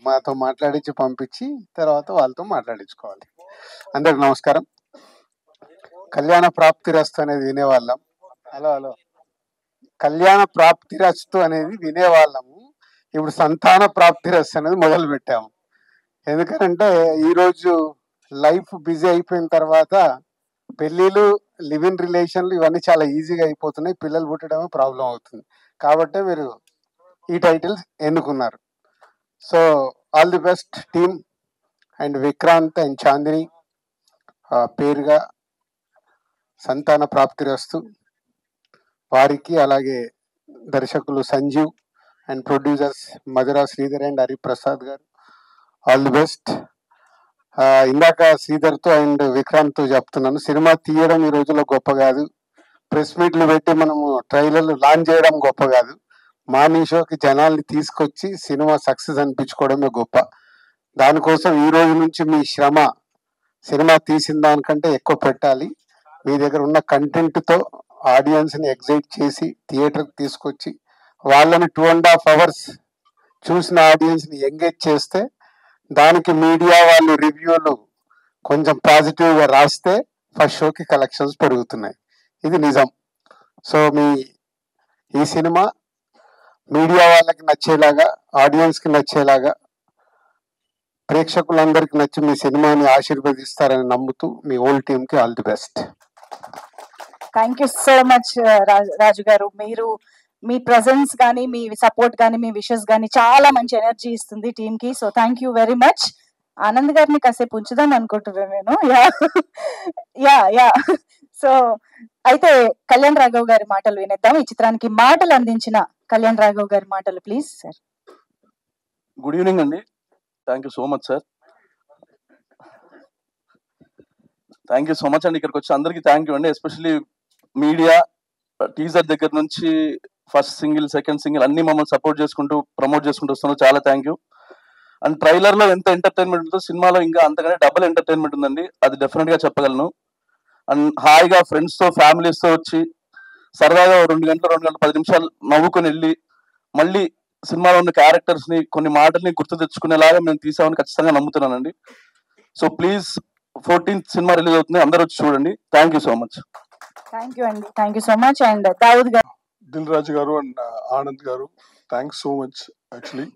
మాతో మాట్లాడించి పంపించి తర్వాత వాళ్ళతో మాట్లాడించుకోవాలి. అందరికి నమస్కారం. కళ్యాణ ప్రాప్తిరస్తు అనేది వినేవాళ్ళం. హలో కళ్యాణ ప్రాప్తిరస్తు అనేది వినేవాళ్ళము. ఇప్పుడు సంతాన ప్రాప్తిరస్తు అనేది మొదలు పెట్టాము. ఎందుకంటే ఈరోజు లైఫ్ బిజీ అయిపోయిన తర్వాత పెళ్ళిళ్ళు, లివ్ ఇన్ రిలేషన్లు ఇవన్నీ చాలా ఈజీగా అయిపోతున్నాయి. పిల్లలు పుట్టడమే ప్రాబ్లం అవుతుంది. కాబట్టి మీరు ఈ టైటిల్స్ ఎన్నుకున్నారు. So all the best team and Vikrant and Chandini పేరుగా సంతాన ప్రాప్తిరస్తు వారికి, అలాగే దర్శకులు Sanjeev and producers Madhura Sridhar and Hariprasad గారు, ఆల్ ది బెస్ట్. ఇందాక శ్రీధర్తో అండ్ విక్రాంత్తో చెప్తున్నాను, సినిమా తీయడం ఈ రోజుల్లో గొప్ప కాదు, ప్రెస్ మీట్లు పెట్టి మనము ట్రైలర్లు లాంచ్ చేయడం గొప్ప కాదు. మార్నింగ్ షోకి జనాల్ని తీసుకొచ్చి సినిమా సక్సెస్ అనిపించుకోవడమే గొప్ప. దానికోసం ఈ రోజు నుంచి మీ శ్రమ సినిమా తీసిన దానికంటే ఎక్కువ పెట్టాలి. మీ దగ్గర ఉన్న కంటెంట్తో ఆడియన్స్ని ఎగ్జైట్ చేసి థియేటర్కి తీసుకొచ్చి వాళ్ళని 2.5 hours చూసిన ఆడియన్స్ని ఎంగేజ్ చేస్తే, దానికి మీడియా వాళ్ళు రివ్యూలు కొంచెం పాజిటివ్గా రాస్తే ఫస్ట్ షోకి కలెక్షన్స్ పెరుగుతున్నాయి. ఇది నిజం. సో మీ ఈ సినిమా మీడియా వాళ్ళకి నచ్చేలాగా, ఆడియన్స్కి నచ్చేలాగా, ప్రేక్షకులందరికీ నచ్చి మీ సినిమాని ఆశీర్వదిస్తారని నమ్ముతూ మీ హోల్ టీమ్కి all the best. Thank you so much Raju గారు. మీరు మీ ప్రెజెన్స్ కానీ, మీ సపోర్ట్ కానీ, మీ విషెస్ కానీ చాలా మంచి ఎనర్జీ ఇస్తుంది టీమ్ కి. So thank you very much. Anand గారిని కాసేపు ఉంచుదాం అనుకుంటున్నాను నేను. యా సో అయితే కళ్యాణ్ రాఘవ్ గారి మాటలు వినేద్దాం. ఈ చిత్రానికి మాటలు అందించిన కళ్యాణ్ రాఘవ్ గారి మాటలు ప్లీజ్ సార్. గుడ్ ఈవినింగ్ అండి. Thank you so much sir. Thank you so much అండి. ఇక్కడికి వచ్చి అందరికీ థ్యాంక్ యూ అండి. ఎస్పెషల్లీ మీడియా, టీజర్ దగ్గర నుంచి ఫస్ట్ సింగిల్, సెకండ్ సింగిల్ అన్ని మమ్మల్ని సపోర్ట్ చేసుకుంటూ ప్రమోట్ చేసుకుంటూ వస్తున్నారు. చాలా థ్యాంక్ యూ. అండ్ ట్రైలర్ లో ఎంత ఎంటర్టైన్మెంట్ ఉందో సినిమాలో ఇంకా అంతకంటే డబుల్ ఎంటర్టైన్మెంట్ ఉందండి. అది డెఫినెట్ గా చెప్పగలను. అండ్ హాయిగా ఫ్రెండ్స్ తో, ఫ్యామిలీస్ తో వచ్చి సరదాగా 2 గంటలు 10 నిమిషాలు నవ్వుకొని వెళ్ళి మళ్ళీ సినిమాలో ఉన్న క్యారెక్టర్స్ ని, కొన్ని మాటల్ని గుర్తు తెచ్చుకునేలాగా మేము తీసామని ఖచ్చితంగా నమ్ముతున్నానండి. సో ప్లీజ్ 14th సినిమా రిలీజ్ అవుతుంది, అందరూ వచ్చి చూడండి. Thank you so much. Thank you అండి. Thank you so much. And Dawood గారు, దిల్ రాజు గారు అండ్ ఆనంద్ గారు, థ్యాంక్స్ సో మచ్. యాక్చువల్లీ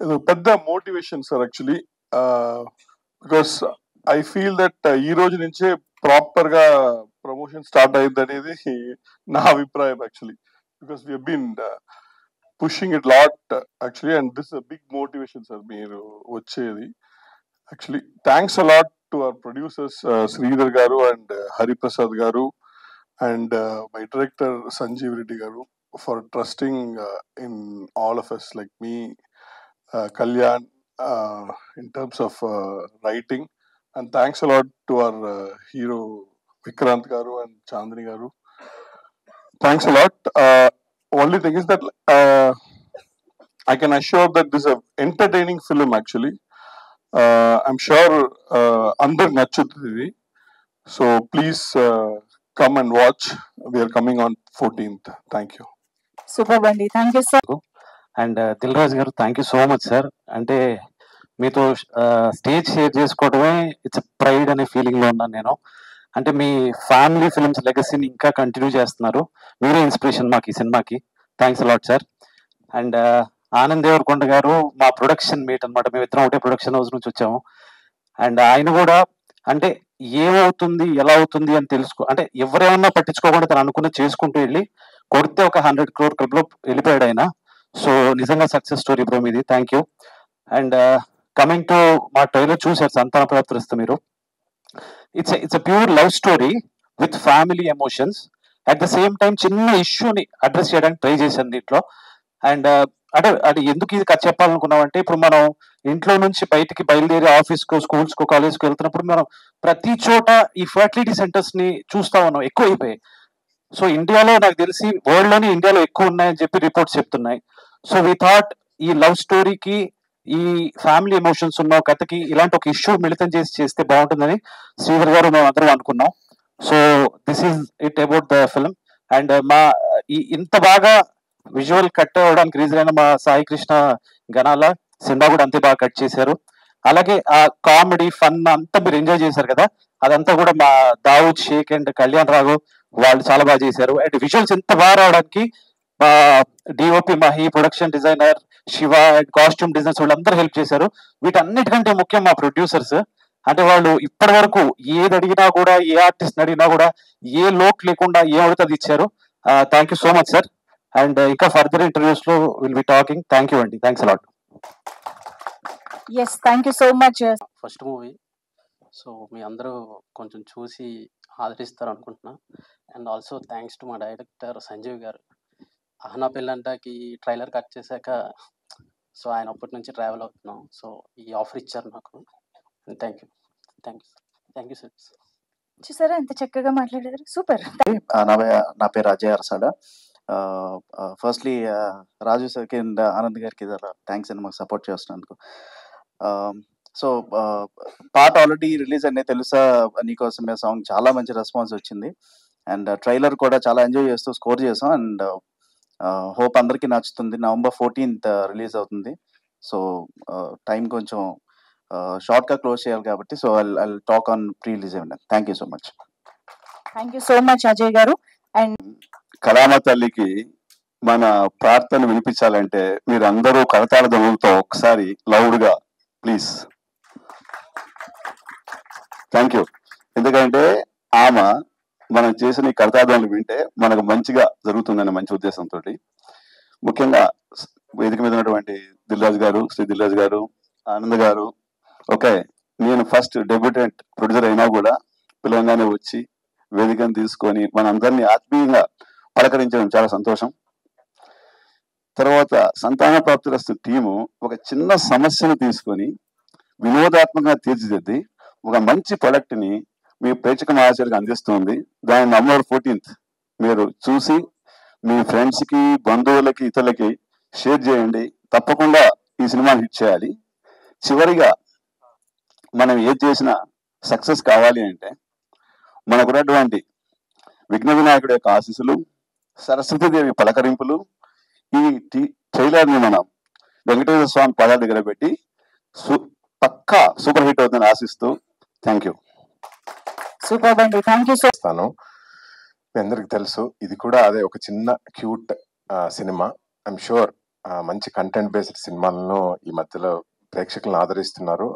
ఇది పెద్ద motivation sir actually, because I feel that ఈ రోజు నుంచే ప్రాపర్ గా ప్రమోషన్ స్టార్ట్ అయింది అనేది నా అభిప్రాయం actually, because we been pushing it lot actually, and this a big motivation sir మీరు వచ్చేది. Actually thanks a lot to our producers Sridhar గారు అండ్ హరిప్రసాద్ గారు and my director Sanjeev Reddy garu for trusting in all of us, like me, Kalyan, in terms of writing, and thanks a lot to our hero Vikrant garu and Chandni garu. Thanks a lot. Only thing is that I can assure that this is an entertaining film actually. I'm sure andaru nachutadi, so please come and watch. We are coming on 14th. Thank you. Super అండి. Thank you sir. And Dil Raju గారు, thank you so much sir. అంటే మీతో stage share చేసుకోవడమే it's pride అనే feeling లో ఉన్నాను నేను. అంటే మీ ఫ్యామిలీ ఫిల్మ్స్ లెగసీని ఇంకా కంటిన్యూ చేస్తున్నారు. మీరే ఇన్స్పిరేషన్ మాకు ఈ సినిమాకి. Thanks a lot sir. And Anand Deverakonda గారు మా ప్రొడక్షన్ మేట్ అనమాట. మేము ఇద్దరం ఒకటే ప్రొడక్షన్ హౌస్ నుంచి వచ్చాము. అండ్ ఆయన కూడా అంటే ఏమవుతుంది, ఎలా అవుతుంది అని అంటే ఎవరేమన్నా పట్టించుకోకుండా తను అనుకున్న చేసుకుంటూ వెళ్ళి కొడితే ఒక 100 crore క్లబ్ లో వెళ్ళిపోయాడు ఆయన. సో నిజంగా సక్సెస్ స్టోరీ బ్రో మీది. Thank you. And coming to మా ట్రైలర్ చూసారు సంతాన ప్రాప్తిరస్తు మీరు. It's pure love story with family emotions. At the same time చిన్న ఇష్యూని అడ్రస్ చేయడానికి ట్రై చేశాను దీంట్లో. అండ్ అంటే ఎందుకు ఇది చెప్పాలనుకున్నామంటే, ఇప్పుడు మనం ఇంట్లో నుంచి బయటికి బయలుదేరి ఆఫీస్కో, స్కూల్స్కో, కాలేజ్కో వెళ్తున్నప్పుడు మనం ప్రతి చోట ఈ ఫర్టిలిటీ సెంటర్స్ ని చూస్తా ఉన్నాం, ఎక్కువ అయిపోయాయి. సో ఇండియాలో నాకు తెలిసి వరల్డ్ లోనే ఇండియాలో ఎక్కువ ఉన్నాయని చెప్పి రిపోర్ట్స్ చెప్తున్నాయి. సో వి థాట్ ఈ లవ్ స్టోరీకి, ఈ ఫ్యామిలీ ఎమోషన్స్ ఉన్న కథకి ఇలాంటి ఒక ఇష్యూ మిళితం చేస్తే బాగుంటుందని శ్రీధర్ గారు మేము అందరం అనుకున్నాం. So this is it about the film. And ఇంత బాగా విజువల్ కట్ అవ్వడానికి రీజన్ అయిన మా సాయి కృష్ణ గణాల సినిమా కూడా అంతే బాగా కట్ చేశారు. అలాగే ఆ కామెడీ ఫన్ అంతా మీరు ఎంజాయ్ చేశారు కదా, అదంతా కూడా మా దావుద్ షేక్ అండ్ కళ్యాణ్ రాఘవ్ వాళ్ళు చాలా బాగా చేశారు. అండ్ విజువల్స్ ఎంత బాగా రావడానికి మా DOP Mahi, production designer Shiva and costume designers వాళ్ళందరూ హెల్ప్ చేశారు. వీటన్నిటికంటే ముఖ్యం మా ప్రొడ్యూసర్స్. అంటే వాళ్ళు ఇప్పటి వరకు ఏది అడిగినా కూడా, ఏ ఆర్టిస్ట్ అడిగినా కూడా ఏ లోక్ లేకుండా ఏ అడుగుతుంది ఇచ్చారు. Thank you so much sir. And ఇంకా ఫర్దర్ ఇంటర్వ్యూస్ లో will be talking. Thank you అండి. Thanks a lot. Yes, thank you so much. First movie, so మీ అందరూ కొంచెం చూసి ఆదరిస్తారు అనుకుంటున్నా. అండ్ ఆల్సో థ్యాంక్స్ టు మా డైరెక్టర్ సంజీవ్ గారు. అహనా పెళ్ళంటాకి ట్రైలర్ కట్ చేశాక సో ఆయన అప్పటి నుంచి ట్రావెల్ అవుతున్నాం. సో ఈ ఆఫర్ ఇచ్చారు నాకు. Thank you sir. చూసారా ఎంత చక్కగా మాట్లాడారు, సూపర్. నా పేరు అజయ్ అరసాడ. ఫస్ట్లీ రాజు సార్కి అండ్ ఆనంద్ గారికి థ్యాంక్స్ అండి మాకు సపోర్ట్ చేస్తున్నందుకు. సో పాట ఆల్రెడీ రిలీజ్ అనే తెలుసా నీకోసమే సాంగ్ చాలా మంచి రెస్పాన్స్ వచ్చింది. అండ్ ట్రైలర్ కూడా చాలా ఎంజాయ్ చేస్తూ స్కోర్ చేసాం. అండ్ హోప్ అందరికీ నచ్చుతుంది. November 14th రిలీజ్ అవుతుంది. సో టైం కొంచెం షార్ట్ గా క్లోజ్ చేయాలి కాబట్టి so I talk on pre release event. Thank you so much. Thank you so much Ajay గారు. అండ్ కళామ తల్లికి మన ప్రార్థన వినిపించాలంటే మీరు అందరూ కరతాళ ధ్వనులతో ఒకసారి లౌడ్ గా ప్లీజ్. Thank you. ఎందుకంటే ఆమె మనం చేసిన ఈ కరతాళధ్వనులు వింటే మనకు మంచిగా జరుగుతుందనే మంచి ఉద్దేశంతో ముఖ్యంగా వేదిక మీద ఉన్నటువంటి దిల్రాజు గారు, శ్రీ దిల్రాజు గారు, ఆనంద్ గారు, ఓకే నేను ఫస్ట్ డెబ్యూటెంట్ ప్రొడ్యూసర్ అయినా కూడా పిలవంగానే వచ్చి వేదికను తీసుకొని మనందరినీ ఆత్మీయంగా పలకరించడం చాలా సంతోషం. తర్వాత సంతాన ప్రాప్తిరస్తు టీము ఒక చిన్న సమస్యను తీసుకొని వినోదాత్మకంగా తీర్చిదిద్ది ఒక మంచి ప్రొడక్ట్ ని మీ ప్రేక్షక మహాశయులకు అందిస్తుంది. దాని November 14th మీరు చూసి మీ ఫ్రెండ్స్ కి, బంధువులకి, ఇతరులకి షేర్ చేయండి. తప్పకుండా ఈ సినిమాని హిట్ చేయాలి. చివరిగా మనం ఏది చేసినా సక్సెస్ కావాలి అంటే మనకున్నటువంటి విఘ్న వినాయకుడి యొక్క ఆశీస్సులు, సరస్వతీదేవి పలకరింపులు, ఈ ట్రైలర్ ని మనం వెంకటేశ్వర స్వామి పాదాల దగ్గర పెట్టి పక్కా సూపర్ హిట్ అవుతుందని ఆశిస్తూ థ్యాంక్ యూ. సూపర్ అండి, థ్యాంక్ యూ సో మచ్. మీ అందరికి తెలుసు ఇది కూడా అదే ఒక చిన్న క్యూట్ సినిమా. ఐఎమ్ షూర్ మంచి కంటెంట్ బేస్డ్ సినిమాలను ఈ మధ్యలో ప్రేక్షకులను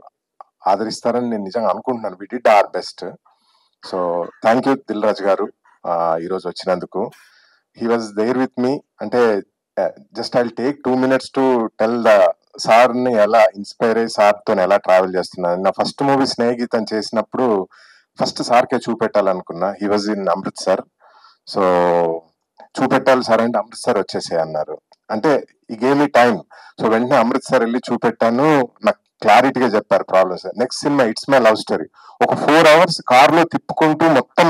ఆదరిస్తారని నేను నిజంగా అనుకుంటున్నాను. We did our best. So thank you Dil Raju గారు ఈరోజు వచ్చినందుకు. He was there with me. అంటే just I take 2 minutes to tell the sir ని ఎలా ఇన్స్పైర్ అయ్యి సార్తో ఎలా ట్రావెల్ చేస్తున్నాను. నా ఫస్ట్ మూవీ స్నేహితం చేసినప్పుడు ఫస్ట్ సార్కే చూపెట్టాలనుకున్నా. He was in Amritsar. So చూపెట్టాలి సార్ అంటే అమృత్సర్ వచ్చేసే అన్నారు. అంటే ఈ గేమ్ మీ టైం. సో వెంటనే అమృత్సర్ వెళ్ళి చూపెట్టాను. నాకు క్లారిటీగా చెప్పారు problems. Next cinema it's my love story. ఒక 4 hours కార్లో తిప్పుకుంటూ మొత్తం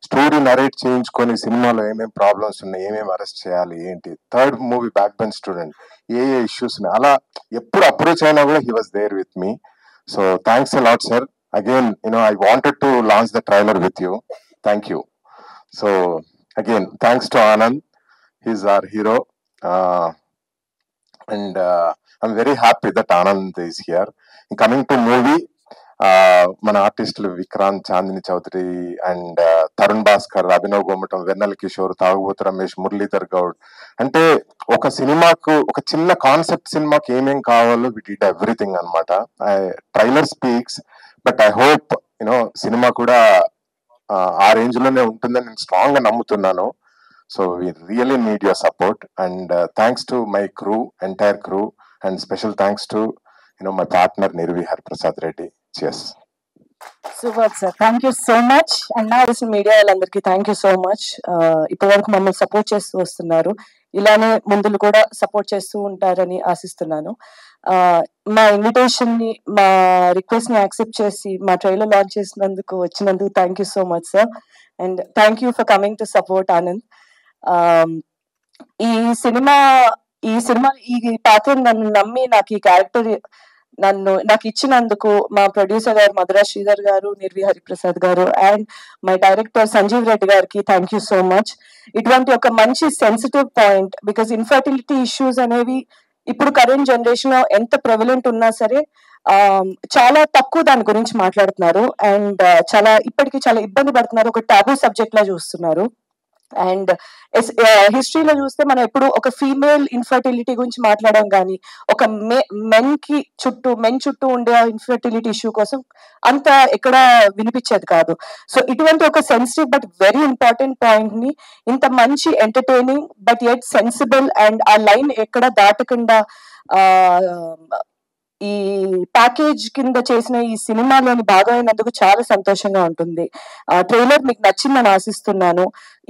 స్టోరీ నరేట్ చేయించుకొని సినిమాలో ఏమేమి ప్రాబ్లమ్స్ ఉన్నాయి, ఏమేమి అరెస్ట్ చేయాలి, ఏంటి. Third movie back bench student, ఏ ఇష్యూస్ ఉన్నాయి, అలా ఎప్పుడు అప్రోచ్ అయినా కూడా he was there with me. So thanks a lot sir. Again I wanted to launch the trailer with you. Thank you. So again thanks to Anand. He's our hero. And I'm very happy that Anand is here. Coming to movie, మన ఆర్టిస్టులు Vikrant, Chandini Chowdary and Tarun Bhaskar, Abhinav Gomatam, వెన్నెల కిషోర్, తాగుబోతు రమేష్, మురళీధర్ గౌడ్. అంటే ఒక సినిమాకు, ఒక చిన్న concept సినిమాకి ఏమేం కావాలో వి డిడ్ ఎవ్రీథింగ్ అనమాట. Trailer speaks, but I hope cinema కూడా ఆ రేంజ్ లోనే ఉంటుందని నేను స్ట్రాంగ్ గా నమ్ముతున్నాను. So we really need your support. And thanks to my crew, entire crew. And special thanks to my partner Nirvi Hariprasad Reddy. Cheers. Super sir, thank you so much. And నా media వాళ్ళందరికీ thank you so much. ఇప్పటి వరకు మమ్మల్ని support చేస్తూ వస్తున్నారు. ఇలానే ముందులు కూడా support చేస్తూ ఉంటారని ఆశిస్తున్నాను. మా ఇన్విటేషన్ ని, మా రిక్వెస్ట్ ని యాక్సెప్ట్ చేసి మా ట్రైలర్ లాంచ్ వచ్చినందుకు thank you so much sir. And thank you for coming to support Anand. ఈ సినిమా ఈ పాత్ర నన్ను నమ్మి నాకు ఈ క్యారెక్టర్ నాకు ఇచ్చినందుకు మా ప్రొడ్యూసర్ గారు మధురా శ్రీధర్ గారు, నిర్వి హరిప్రసాద్ గారు and my director Sanjeev Reddy గారికి థ్యాంక్ యూ సో మచ్. ఇటువంటి ఒక మంచి sensitive point, because infertility issues అనేవి ఇప్పుడు కరెంట్ జనరేషన్ లో ఎంత ప్రెవలెంట్ ఉన్నా సరే చాలా తక్కువ దాని గురించి మాట్లాడుతున్నారు అండ్ ఇప్పటికీ చాలా ఇబ్బంది పడుతున్నారు, ఒక టాబూ సబ్జెక్ట్ లా చూస్తున్నారు. అండ్ హిస్టరీలో చూస్తే మనం ఎప్పుడు ఒక ఫీమేల్ ఇన్ఫర్టిలిటీ గురించి మాట్లాడడం కానీ, ఒక మెన్ చుట్టూ ఉండే ఇన్ఫర్టిలిటీ ఇష్యూ కోసం అంత ఎక్కడ వినిపించేది కాదు. సో ఇటువంటి ఒక sensitive but very important point ని ఇంత మంచి entertaining but yet sensible and ఆ లైన్ ఎక్కడ దాటకుండా ఈ ప్యాకేజ్ కింద చేసిన ఈ సినిమాలోని భాగం అయినందుకు చాలా సంతోషంగా ఉంటుంది. ట్రైలర్ మీకు నచ్చిందని ఆశిస్తున్నాను.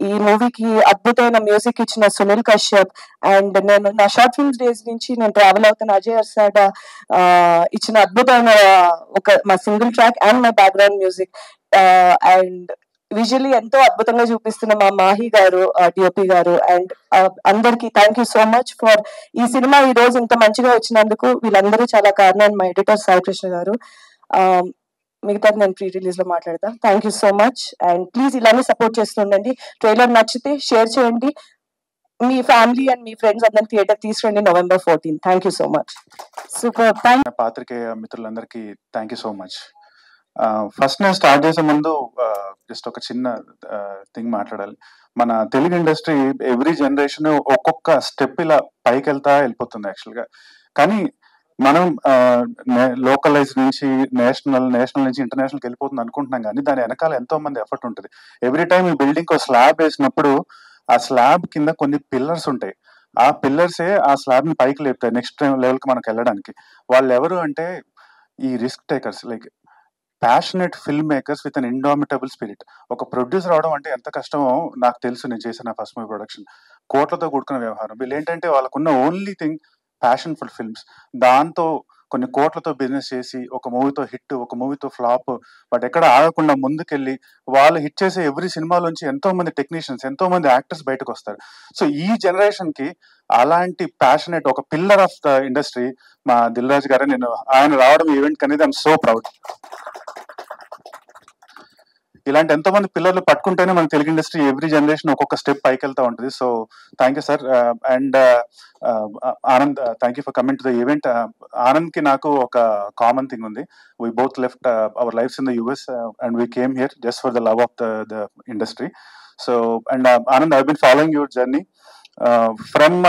ఈ మూవీకి అద్భుతమైన మ్యూజిక్ ఇచ్చిన సునీల్ కశ్యప్ అండ్ నేను నా షార్ట్ ఫిల్మ్స్ డేస్ నుంచి నేను ట్రావెల్ అవుతున్న అజయ్ అర్సాడ ఇచ్చిన అద్భుతమైన మా single track and my background music and visually ఎంతో అద్భుతంగా చూపిస్తున్న మా మాహి గారు, డిఓపి గారు అండ్ అందరికి thank you so much for ఈ సినిమా ఈ రోజు ఇంత మంచిగా వచ్చినందుకు. వీళ్ళందరూ చాలా కారణం. మా ఎడిటర్ సాయి కృష్ణ గారు, మిగతాది నేను ప్రీ రిలీజ్ లో మాట్లాడతా. Thank you so much and please ఇలానే సపోర్ట్ చేస్తుండండి. ట్రైలర్ నచ్చితే షేర్ చేయండి, మీ ఫ్యామిలీ అండ్ మీ ఫ్రెండ్స్ అందరిని థియేటర్ తీసుకురండి November 14. Thank you so much. Super. పాత్రికేయ మిత్రులందరికీ thank you so much. First నేను స్టార్ట్ చేసే ముందు జస్ట్ ఒక చిన్న థింగ్ మాట్లాడాలి. మన తెలుగు ఇండస్ట్రీ ఎవ్రీ జనరేషన్ ఒక్కొక్క స్టెప్ ఇలా పైకి వెళ్ళిపోతుంది యాక్చువల్గా. కానీ మనం లోకలైజ్ నుంచి నేషనల్ నుంచి ఇంటర్నేషనల్కి వెళ్ళిపోతుంది అనుకుంటున్నాం, కానీ దాని వెనకాల ఎంతో మంది ఎఫర్ట్ ఉంటుంది. ఎవ్రీ టైం ఈ బిల్డింగ్ స్లాబ్ వేసినప్పుడు ఆ స్లాబ్ కింద కొన్ని పిల్లర్స్ ఉంటాయి. ఆ పిల్లర్సే ఆ స్లాబ్ ని పైకి లేపుతాయి నెక్స్ట్ లెవెల్ కి మనకు వెళ్ళడానికి. వాళ్ళు ఎవరు అంటే ఈ risk takers, like passionate film makers with an indomitable spirit. ఒక ప్రొడ్యూసర్ అవడం అంటే ఎంత కష్టమో నాకు తెలుసు, నేను చేసిన ఫస్ట్ మూవీ ప్రొడక్షన్ కోట్లతో కూడుకున్న వ్యవహారం. వీళ్ళు ఏంటంటే వాళ్ళకున్న only thing passion full films. దాంతో కొన్ని కోట్లతో బిజినెస్ చేసి ఒక మూవీతో హిట్, ఒక మూవీతో ఫ్లాప్, బట్ ఎక్కడ ఆగకుండా ముందుకెళ్ళి వాళ్ళు హిట్ చేసే ఎవ్రీ సినిమాలోంచి ఎంతో మంది టెక్నీషియన్స్, ఎంతో మంది యాక్టర్స్ బయటకు వస్తారు. సో ఈ జనరేషన్ కి అలాంటి ప్యాషనెట్ ఒక పిల్లర్ ఆఫ్ ద ఇండస్ట్రీ మా దిల్ రాజు గారే. నేను ఆయన రావడం ఈవెంట్ అనేది ఐఎమ్ సో ప్రౌడ్. ఇలాంటి ఎంతో మంది పిల్లర్లు పట్టుకుంటేనే మన తెలుగు ఇండస్ట్రీ ఎవ్రీ జనరేషన్ ఒక్కొక్క స్టెప్ పైకి వెళ్తా ఉంటుంది. So thank you sir. And Anand, thank you for coming to the event. Anand కి నాకు ఒక కామన్ థింగ్ ఉంది. We both left our lives in the US and we came here just for the love of the industry. So and Anand, I been following your journey from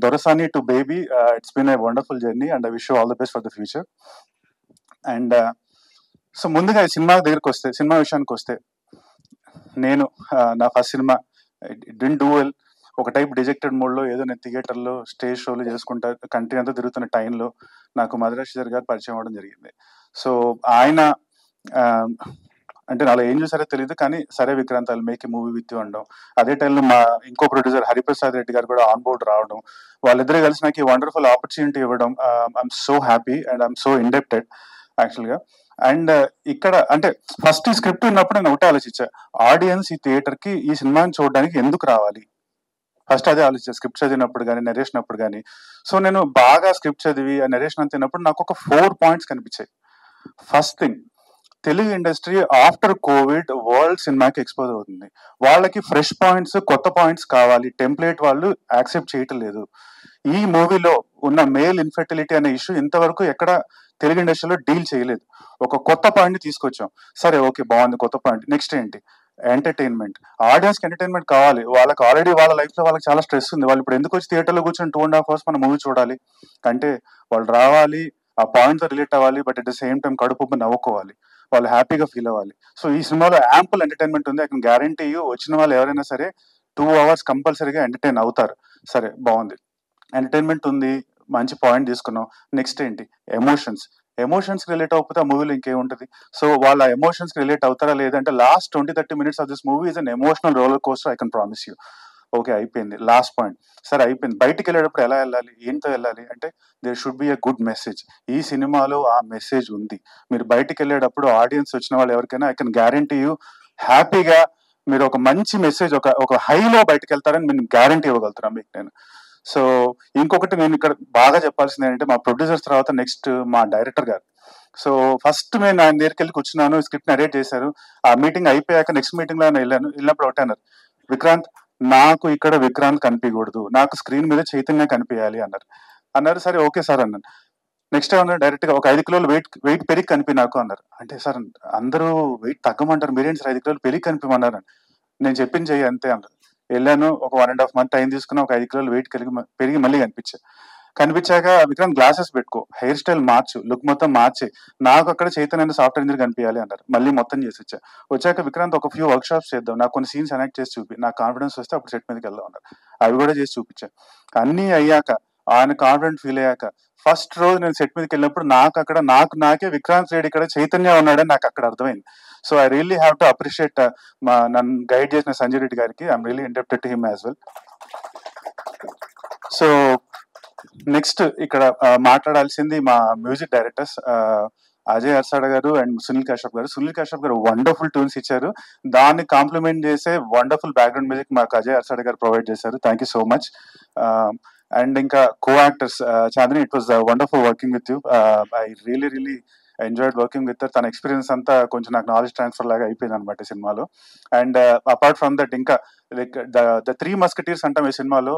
Dorasani to Baby. It's been a wonderful journey and I wish you all the best for the future. And so ముందుగా ఈ cinema విషయానికి వస్తే నేను నా first cinema didn't do well. ఒక type dejected మోడ్లో ఏదో నేను థియేటర్లో స్టేజ్ షోలు చేసుకుంటా కంట్రీ అంతా తిరుగుతున్న టైంలో నాకు మధురా శ్రీధర్ గారు పరిచయం అవ్వడం జరిగింది. సో ఆయన అంటే నాలో ఏం చూసారో తెలియదు, కానీ సరే Vikrant I'll make a movie with you అనడం. అదే టైంలో మా ఇంకో ప్రొడ్యూసర్ హరిప్రసాద్ రెడ్డి గారు కూడా ఆన్ బోర్డ్ రావడం, వాళ్ళిద్దరే కలిసి నాకు ఈ వండర్ఫుల్ ఆపర్చునిటీ ఇవ్వడం, I'm so happy and I'm so indebted యాక్చువల్గా. అండ్ ఇక్కడ అంటే ఫస్ట్ ఈ స్క్రిప్ట్ ఉన్నప్పుడు నేను ఒకటే ఆలోచించా, ఆడియన్స్ ఈ థియేటర్ కి ఈ సినిమాని చూడడానికి ఎందుకు రావాలి, ఫస్ట్ అదే ఆలోచించాను స్క్రిప్ట్ చదివినప్పుడు కానీ నరేషన్ అప్పుడు కానీ. సో నేను బాగా స్క్రిప్ట్ చదివి ఆ నరేషన్ అంత తిన్నప్పుడు నాకు ఒక 4 పాయింట్స్ కనిపించాయి. First thing, Telugu industry after Covid world సినిమాకి ఎక్స్పోజ్ అవుతుంది. వాళ్ళకి ఫ్రెష్ పాయింట్స్, కొత్త పాయింట్స్ కావాలి. టెంప్లెట్ వాళ్ళు యాక్సెప్ట్ చేయటం లేదు. ఈ మూవీలో ఉన్న మేల్ ఇన్ఫెర్టిలిటీ అనే ఇష్యూ ఇంతవరకు ఎక్కడ తెలుగు ఇండస్ట్రీలో డీల్ చేయలేదు. ఒక కొత్త పాయింట్ తీసుకొచ్చాం. సరే ఓకే, బాగుంది కొత్త పాయింట్. నెక్స్ట్ ఏంటి? ఎంటర్టైన్మెంట్. ఆడియన్స్ కి ఎంటర్టైన్మెంట్ కావాలి. వాళ్ళకి ఆల్రెడీ వాళ్ళ లైఫ్ లో వాళ్ళకి చాలా స్ట్రెస్ ఉంది. వాళ్ళు ఇప్పుడు ఎందుకు వచ్చి థియేటర్లో కూర్చొని 2.5 hours మన మూవీ చూడాలి అంటే, వాళ్ళు రావాలి, ఆ పాయింట్ తో రిలేట్ అవ్వాలి, but at the same time కడుపు నవ్వుకోవాలి, వాళ్ళు హ్యాపీగా ఫీల్ అవ్వాలి. సో ఈ సినిమాలో యాంపుల్ ఎంటర్టైన్మెంట్ ఉంది. ఐ కెన్ గ్యారంటీ యూ, వచ్చిన వాళ్ళు ఎవరైనా సరే 2 hours కంపల్సరీగా ఎంటర్టైన్ అవుతారు. సరే బాగుంది, ఎంటర్టైన్మెంట్ ఉంది, మంచి పాయింట్ తీసుకున్నాం. నెక్స్ట్ ఏంటి? ఎమోషన్స్ రిలేట్ అవ్వకపోతే ఆ మూవీలో ఇంకేముంటది? సో వాళ్ళ ఎమోషన్స్ రిలేట్ అవుతారా లేదంటే last 20-30 minutes of this movie is an emotional roller coaster, I can promise you. Okay, అయిపోయింది. లాస్ట్ పాయింట్, సరే అయిపోయింది. బయటికి వెళ్ళేటప్పుడు ఎలా వెళ్ళాలి, ఏంటో వెళ్ళాలి అంటే there should be a good message. ఈ సినిమాలో ఆ మెసేజ్ ఉంది. మీరు బయటికి వెళ్ళేటప్పుడు ఆడియన్స్ వచ్చిన వాళ్ళు ఎవరికైనా ఐ కెన్ గ్యారంటీ యూ హ్యాపీగా మీరు ఒక మంచి మెసేజ్, ఒక హైలో బయటకు వెళ్తారని నేను గ్యారంటీ ఇవ్వగలుగుతున్నాను మీకు నేను. సో ఇంకొకటి నేను ఇక్కడ బాగా చెప్పాల్సింది ఏంటంటే మా ప్రొడ్యూసర్స్ తర్వాత నెక్స్ట్ మా డైరెక్టర్ గారు. సో ఫస్ట్ నేను ఆయన దగ్గరికి వెళ్ళి కూర్చున్నాను, స్క్రిప్ట్ నరేట్ చేశారు. ఆ మీటింగ్ అయిపోయాక నెక్స్ట్ మీటింగ్ లో ఆయన వెళ్ళినప్పుడు ఒకటే అన్నారు, విక్రాంత్ నాకు ఇక్కడ విక్రాంత్ కనిపించకూడదు, నాకు స్క్రీన్ మీద చైతన్య కనిపించాలి అన్నారు. సరే ఓకే సార్ అన్నాను. నెక్స్ట్ ఏమన్నారు డైరెక్ట్ గా, ఒక 5 కిలోలు వెయిట్ పెరిగి కనిపి నాకు అన్నారు. అంటే సార్ అందరూ వెయిట్ తగ్గమంటారు, మీరేంటి సార్ 5 కిలోలు పెరిగి కనిపించమన్నారు. నేను చెప్పింది చెయ్యి అంతే అన్నారు. వెళ్ళాను, ఒక 1.5 month టైం తీసుకున్నా, ఒక 5 కిలోలు వెయిట్ పెరిగి మళ్ళీ కనిపించాక విక్రాంత్ గ్లాసెస్ పెట్టుకో, హెయిర్ స్టైల్ మార్చు, లుక్ మొత్తం మార్చి, నాకు అక్కడ చైతన్య సాఫ్ట్వేర్ ఇంజనీర్ కనిపించాలి అన్నారు. మళ్ళీ మొత్తం చేసి వచ్చాక విక్రాంత్ ఒక ఫ్యూ వర్క్ షాప్స్ చేద్దాం, నాకు కొన్ని సీన్స్ కనెక్ట్ చేసి చూపి, నాకు కాన్ఫిడెన్స్ వస్తే అప్పుడు సెట్ మీదకి వెళ్దాం అన్నారు. అవి కూడా చేసి చూపించాను. అన్నీ అయ్యాక ఆయన కాన్ఫిడెంట్ ఫీల్ అయ్యాక ఫస్ట్ రోజు నేను సెట్ మీదకి వెళ్ళినప్పుడు నాకే విక్రాంత్ రెడ్డి ఇక్కడ చైతన్య ఉన్నాడని నాకు అక్కడ అర్థమైంది. So I really have to appreciate నన్ను గైడ్ చేసిన సంజయ్ రెడ్డి గారికి. I'm really indebted to him as well. So next ఇక్కడ మాట్లాడాల్సింది మా మ్యూజిక్ డైరెక్టర్స్ అజయ్ అర్సాడ గారు అండ్ సునీల్ కశ్యప్ గారు. సునీల్ కశ్యప్ గారు వండర్ఫుల్ ట్యూన్స్ ఇచ్చారు, దాన్ని కాంప్లిమెంట్ చేసే వండర్ఫుల్ బ్యాక్గ్రౌండ్ మ్యూజిక్ మాకు అజయ్ అర్సాడ గారు ప్రొవైడ్ చేశారు. Thank you so much. And ఇంకా co actors Chandini, it was wonderful working with you. I really enjoyed working with. తన ఎక్స్పీరియన్స్ అంతా కొంచెం నాకు నాలెడ్జ్ ట్రాన్స్ఫర్ లాగా అయిపోయింది అనమాట సినిమాలో. అండ్ అపార్ట్ ఫ్రమ్ దట్ ఇంకా లైక్ ద 3 మస్కటీర్స్ అంటాం ఈ సినిమాలో.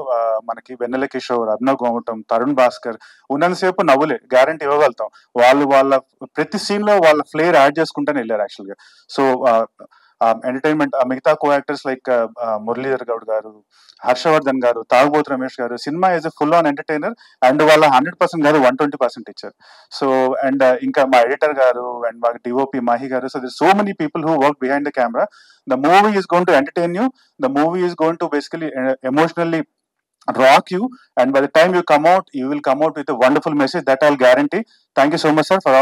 మనకి వెన్నెల కిషోర్, అభినవ్ గోమటం, తరుణ్ భాస్కర్ ఉన్నంతసేపు నవ్వులే గ్యారంటీ ఇవ్వగలుగుతాం. వాళ్ళ ప్రతి సీన్ లో వాళ్ళ ఫ్లేర్ యాడ్ చేసుకుంటానే వెళ్ళారు యాక్చువల్ గా. సో ఎంటర్టైన్మెంట్ మిగతా co actors like Muralidhar Goud గారు, హర్షవర్ధన్ గారు, తాగుబోతు రమేష్ గారు, cinema is full on entertainer and వాళ్ళ 100% గారు 120% ఇచ్చారు. సో అండ్ ఇంకా మా ఎడిటర్ గారు అండ్ మా డిఓపి మాహి గారు. So so many people who work behind the camera. The movie is going to entertain you, the movie is going to basically emotionally rock you, and by the time you come out, you will come out with a wonderful message, that I'll guarantee. Thank you so much, sir, for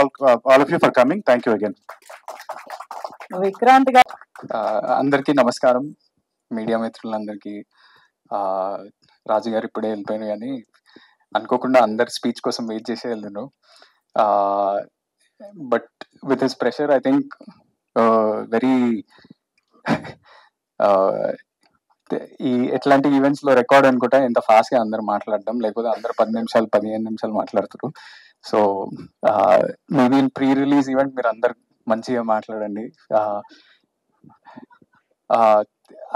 all of you for coming. Thank you again. Vikrant గారు. అందరికీ నమస్కారం, media మిత్రులందరికీ. రాజు గారు ఇప్పుడే వెళ్ళిపోయాను, కానీ అనుకోకుండా అందరి స్పీచ్ కోసం వెయిట్ చేసే వెళ్ళాను. But with his pressure I think very ఈ ఎట్లాంటి ఈవెంట్స్ లో రికార్డ్ అనుకుంటా ఎంత ఫాస్ట్ గా అందరు మాట్లాడడం, లేకపోతే అందరు 10 నిమిషాలు 15 నిమిషాలు మాట్లాడుతారు. So maybe in pre release event మీరు అందరు మంచిగా మాట్లాడండి.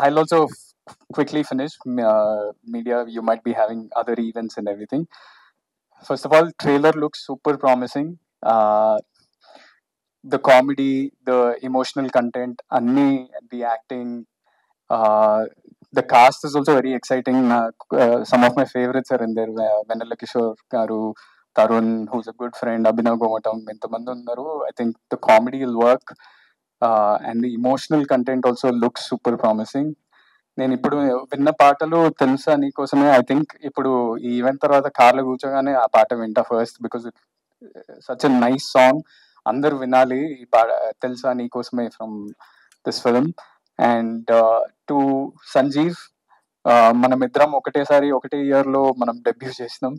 I'll also quickly finish. Media, you might be having other events and everything. First of all, trailer looks super promising. The comedy, the emotional content, the acting, the cast is also very exciting. Some of my favorites are in there. Venala Kishore garu, Tarun, who's a good friend, Abhinav Gomatam, entamandi unnaru. I think the comedy will work, and the emotional content also looks super promising. నేను ఇప్పుడు విన్న పాటలు తెలుసా నీకోసమే. I think ఇప్పుడు ఈ event తర్వాత కార్లో కూర్చోగానే ఆ పాట వింటా first, because it such a nice song. అందరు వినాలి ఈ పాట, తెలుసా నీకోసమే, from this film. And to Sanjeev, మనం ఇద్దరం ఒకటే ఇయర్ లో మనం డెబ్యూ చేసినాం.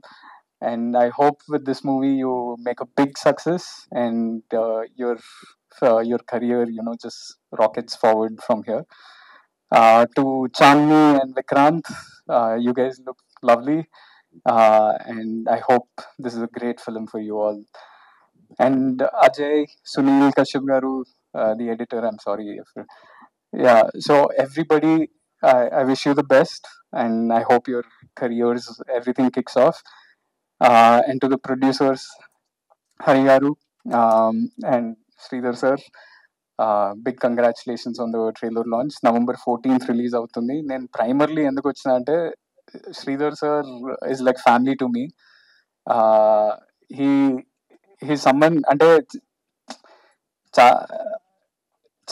And I hope with this movie you make a big success and your career, just rockets forward from here. To Chandni and Vikrant, you guys look lovely, and I hope this is a great film for you all. And Ajay, Sunil Kashyap garu, the editor, I'm sorry yeah, so everybody, I wish you the best, and I hope your careers, everything kicks off. And to the producers, Hari garu, and Sridhar sir, big congratulations on the trailer launch. November 14th release అవుతుంది. నేను primarily ఎందుకు వచ్చినా అంటే Sridhar sir is like family to me. He someone అంటే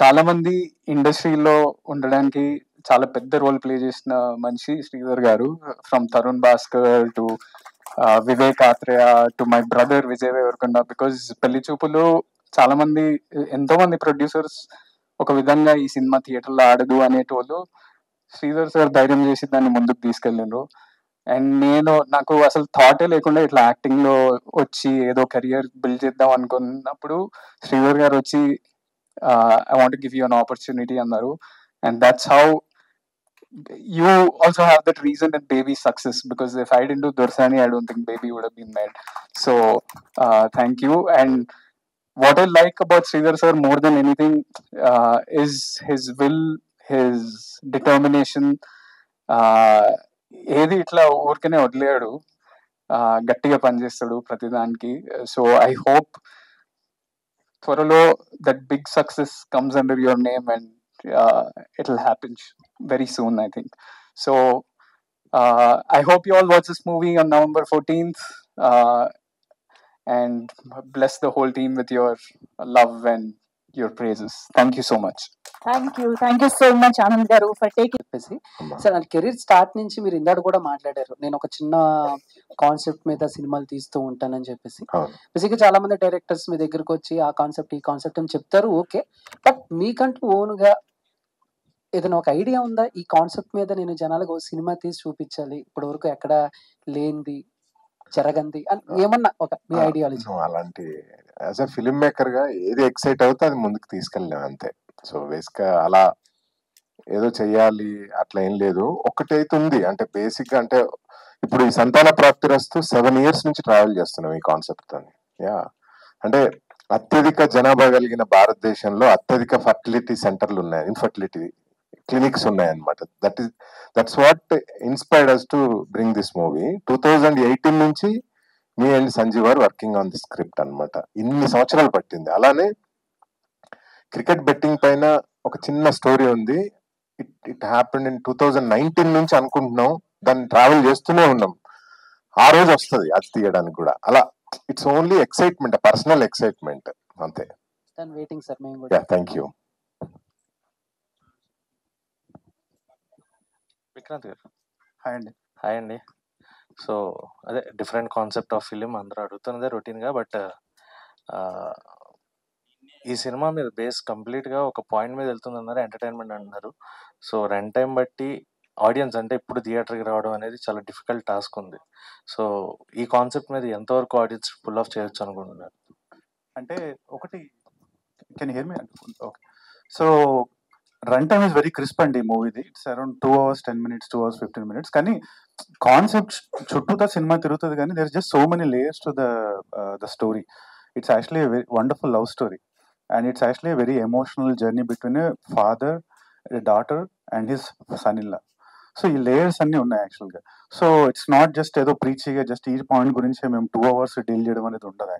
చాలా మంది ఇండస్ట్రీలో ఉండడానికి చాలా పెద్ద రోల్ ప్లే చేసిన మనిషి శ్రీధర్ గారు. From Tarun Bhaskar to Vivek Athreya to my brother Vijay Deverakonda. Because Pelli Choopulu చాలా మంది, ఎంతో మంది ప్రొడ్యూసర్స్ ఒక విధంగా ఈ సినిమా థియేటర్లో ఆడదు అనేటోళ్ళు, శ్రీధర్ సార్ ధైర్యం చేసి దాన్ని ముందుకు తీసుకెళ్ళిండ్రు. అండ్ నాకు అసలు థాటే లేకుండా ఇట్లా యాక్టింగ్ లో వచ్చి ఏదో కెరియర్ బిల్డ్ చేద్దాం అనుకున్నప్పుడు శ్రీధర్ గారు వచ్చి I want give you an opportunity అన్నారు. And that's how you also have that reason in Baby's success, because if I didn't do Dorsani, I don't think Baby would have been made. So thank you. And what I like about Sridhar sir more than anything is his will, his determination. ఏది ఇట్లా ఊరికనే వదిలేడు, గట్టిగా పనిచేస్తాడు ప్రతిదానికి. So I hope త్వరలో that big success comes under your name, and it'll happen very soon, I think. So I hope you all watch this movie on November 14th, and bless the whole team with your love and your praises. Thank you so much. Thank you so much Anand గారు for taking. చెప్పేసి sir నా career start నుంచి మీరు ఇందాక కూడా మాట్లాడారు, నేను ఒక చిన్న కాన్సెప్ట్ మీద సినిమాలు తీస్తూ ఉంటానని చెప్పేసి. బేసిక్గా చాలా మంది డైరెక్టర్స్ మీ దగ్గరకు వచ్చి ఆ కాన్సెప్ట్ ఈ కాన్సెప్ట్ అని చెప్తారు, ఓకే. బట్ మీకంటూ ఓన్గా ఏదైనా ఒక ఐడియా ఉందా, ఈ కాన్సెప్ట్ మీద నేను జనాలకు ఒక సినిమా తీసి చూపించాలి, ఇప్పటి వరకు ఎక్కడ లేనిది జరగంది అని ఏమన్నా ఒక మీ ఐడియాలజీ? అలాంటి యాజ్ అ ఫిల్మ్ మేకర్ గా ఏది ఎక్సైట్ అవుతే అది ముందుకు తీసుకెళ్ళాం అంతే. సో బేసిక్ గా అలా ఏదో చెయ్యాలి అట్లా ఏం లేదు. ఒకటైతే ఉంది అంటే బేసిక్ గా అంటే ఇప్పుడు ఈ సంతాన ప్రాప్తిరస్తు 7 years నుంచి ట్రావెల్ చేస్తున్నాం ఈ కాన్సెప్ట్ తో. యా అంటే అత్యధిక జనాభా కలిగిన భారతదేశంలో అత్యధిక ఫర్టిలిటీ సెంటర్లు ఉన్నాయి, ఇన్ఫర్టిలిటీ క్లినిక్స్ ఉన్నాయి అనమాట. That's what inspired us to bring this movie. 2018 నుంచి మీ అండ్ సంజీవ్ గారు వర్కింగ్ ఆన్ ది స్క్రిప్ట్ అనమాట. ఇన్ని సంవత్సరాలు పట్టింది. అలానే క్రికెట్ బెట్టింగ్ పైన ఒక చిన్న స్టోరీ ఉంది. ఇట్ హ్యాపెండ్ ఇన్ 2019 నుంచి అనుకుంటున్నాం, దాన్ని ట్రావెల్ చేస్తూనే ఉన్నాం. ఆ రోజు వస్తుంది అది తీయడానికి కూడా. అలా it's only excitement, personal excitement అంతే. వెయిటింగ్ సార్ మేము కూడా. Yeah thank you. విక్రాంత్ గారు హాయ్ అండి. హాయ్ అండి. సో అదే డిఫరెంట్ కాన్సెప్ట్ ఆఫ్ ఫిలిం అందరూ అడుగుతున్నదే రొటీన్గా. బట్ ఈ సినిమా మీద బేస్ కంప్లీట్గా ఒక పాయింట్ మీద వెళ్తుందన్నారు, ఎంటర్టైన్మెంట్ అంటున్నారు. సో రన్ టైం బట్టి ఆడియన్స్ అంటే ఇప్పుడు థియేటర్కి రావడం అనేది చాలా డిఫికల్ట్ టాస్క్ ఉంది. సో ఈ కాన్సెప్ట్ మీద ఎంతవరకు ఆడియన్స్ పుల్ ఆఫ్ చేయొచ్చు అనుకుంటున్నారు? అంటే ఒకటి, can hear me? Okay. So run time is very crisp అండి మూవీది. It's around 2 hours 10 minutes, 2 hours 15 minutes. కానీ కాన్సెప్ట్ చుట్టూతో సినిమా తిరుగుతుంది, కానీ there is just so many layers to the story. It's actually very wonderful love story, and it's actually a very emotional journey between a father, a daughter, and his son-in-law. So ఈ layers అన్నీ ఉన్నాయి యాక్చువల్గా. So it's not just ఏదో ప్రీచిగా just ఈ point గురించి మేము 2 hours deal చేయడం అనేది ఉండదు.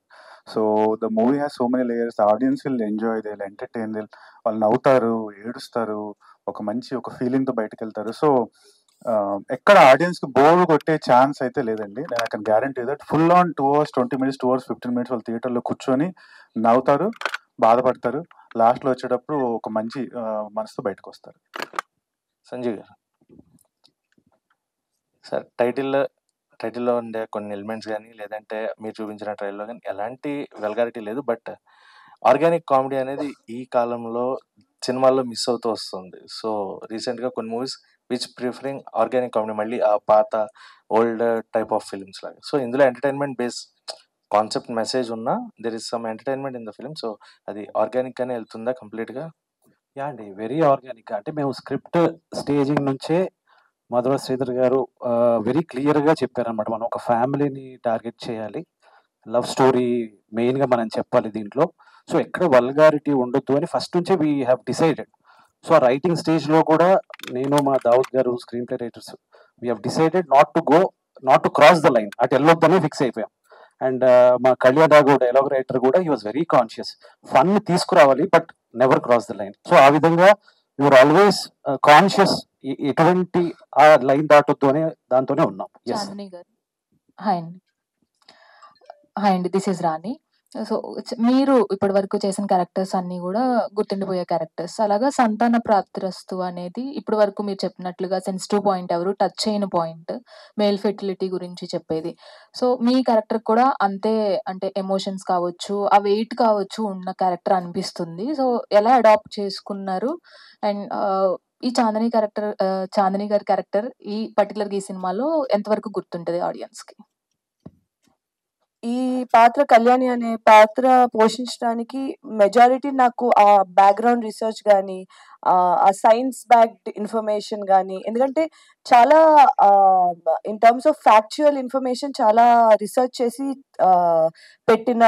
So the movie has so many layers. The audience will enjoy, they will entertain, వాళ్ళు నవ్వుతారు, ఏడుస్తారు, ఒక మంచి ఒక ఫీలింగ్తో బయటకు వెళ్తారు. సో ఎక్కడ ఆడియన్స్కి బోర్ కొట్టే ఛాన్స్ అయితే లేదండి. నేను I can guarantee that. Full on 2 hours 20 minutes, 2 hours 15 minutes వాళ్ళు థియేటర్లో కూర్చొని నవ్వుతారు, బాధపడతారు, లాస్ట్లో వచ్చేటప్పుడు ఒక మంచి మనసుతో బయటకు వస్తారు. సంజయ్ గారు సార్, టైటిల్లో ఉండే కొన్ని ఎలిమెంట్స్ కానీ లేదంటే మీరు చూపించిన ట్రైల్లో కానీ ఎలాంటి వెల్గారిటీ లేదు. బట్ ఆర్గానిక్ కామెడీ అనేది ఈ కాలంలో సినిమాల్లో మిస్ అవుతూ వస్తుంది. సో రీసెంట్గా కొన్ని movies which preferring organic comedy, మళ్ళీ ఆ పాత ఓల్డ్ టైప్ ఆఫ్ ఫిల్మ్స్ లాగా. సో ఇందులో ఎంటర్టైన్మెంట్ బేస్ కాన్సెప్ట్ మెసేజ్ ఉన్నా there is some entertainment in the film. So అది ఆర్గానిక్ గానే వెళ్తుందా కంప్లీట్గా? యా అండి, వెరీ ఆర్గానిక్. అంటే మేము స్క్రిప్ట్ స్టేజింగ్ నుంచే మాధవ శ్రీధర్ గారు వెరీ క్లియర్గా చెప్పారనమాట. మనం ఒక ఫ్యామిలీని టార్గెట్ చేయాలి, లవ్ స్టోరీ మెయిన్గా మనం చెప్పాలి దీంట్లో. సో ఎక్కడ వల్గారిటీ ఉండొద్దు అని ఫస్ట్ నుంచే వీ హ్యావ్ డిసైడెడ్. సో ఆ రైటింగ్ స్టేజ్లో కూడా నేను, మా దావుద్ గారు, screenplay writers, we have decided not to cross the line, అటు వెళ్ళొద్దనే ఫిక్స్ అయిపోయాం. అండ్ మా కళ్యాణ్ డైలాగ్ రైటర్ కూడా he was very conscious, fun తీసుకురావాలి but never cross the line. So ఆ విధంగా యువర్ ఆల్వేస్ కాన్షియస్, ఎటువంటి ఆ లైన్ దాటొద్దు అనే దాంతోనే ఉన్నాం. చాందిని గారు హాయ్ అండి, దిస్ ఇస్ రాణి. సో మీరు ఇప్పటి వరకు చేసిన క్యారెక్టర్స్ అన్ని కూడా గుర్తుండిపోయే క్యారెక్టర్స్. అలాగా సంతాన ప్రాప్తిరస్తు అనేది ఇప్పటి వరకు మీరు చెప్పినట్లుగా సెన్సిటివ్ పాయింట్, ఎవరు టచ్ చేయని పాయింట్, మేల్ ఫెర్టిలిటీ గురించి చెప్పేది. సో మీ క్యారెక్టర్ కూడా అంతే, అంటే ఎమోషన్స్ కావచ్చు, ఆ వెయిట్ కావచ్చు ఉన్న క్యారెక్టర్ అనిపిస్తుంది. సో ఎలా అడాప్ట్ చేసుకున్నారు? అండ్ ఈ చాందిని గారి క్యారెక్టర్ ఈ పర్టికులర్ ఈ సినిమాలో ఎంతవరకు గుర్తుంటది ఆడియన్స్ కి? ఈ పాత్ర కళ్యాణి అనే పాత్ర పోషించడానికి మెజారిటీ నాకు ఆ బ్యాక్గ్రౌండ్ రీసెర్చ్ కానీ ఆ సైన్స్ బ్యాక్డ్ ఇన్ఫర్మేషన్ కానీ, ఎందుకంటే చాలా in terms of factual information చాలా రీసెర్చ్ చేసి పెట్టిన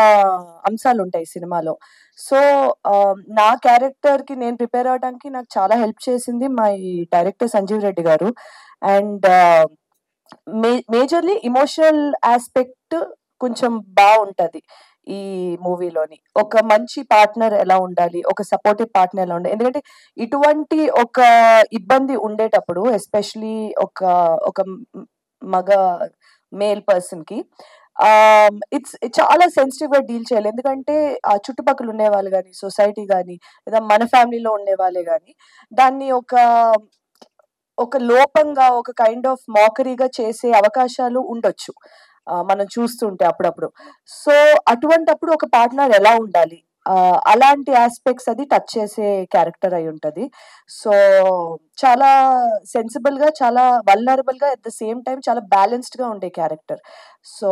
అంశాలు ఉంటాయి సినిమాలో. సో నా క్యారెక్టర్కి నేను ప్రిపేర్ అవడానికి నాకు చాలా హెల్ప్ చేసింది మా ఈ డైరెక్టర్ సంజీవ్ రెడ్డి గారు. అండ్ మేజర్లీ ఇమోషనల్ ఆస్పెక్ట్ కొంచెం బాగుంటది ఈ మూవీలోని. ఒక మంచి పార్ట్నర్ ఎలా ఉండాలి, ఒక సపోర్టివ్ పార్ట్నర్ ఎలా ఉండాలి, ఎందుకంటే ఇటువంటి ఒక ఇబ్బంది ఉండేటప్పుడు ఎస్పెషలీ ఒక ఒక మగ మేల్ పర్సన్ కి ఇట్స్ చాలా సెన్సిటివ్ గా డీల్ చేయాలి. ఎందుకంటే ఆ చుట్టుపక్కల ఉండే వాళ్ళు కానీ, సొసైటీ కానీ, లేదా మన ఫ్యామిలీలో ఉండే వాళ్ళే కానీ దాన్ని ఒక లోపంగా, ఒక కైండ్ ఆఫ్ మాకరీగా చేసే అవకాశాలు ఉండొచ్చు మనం చూస్తుంటే అప్పుడప్పుడు. సో అటువంటప్పుడు ఒక పార్ట్నర్ ఎలా ఉండాలి, అలాంటి ఆస్పెక్ట్స్ అది టచ్ చేసే క్యారెక్టర్ అయి ఉంటది. సో చాలా సెన్సిబుల్ గా, చాలా వల్నరబుల్ గా, అట్ ద సేమ్ టైం చాలా బ్యాలెన్స్డ్ గా ఉండే క్యారెక్టర్. సో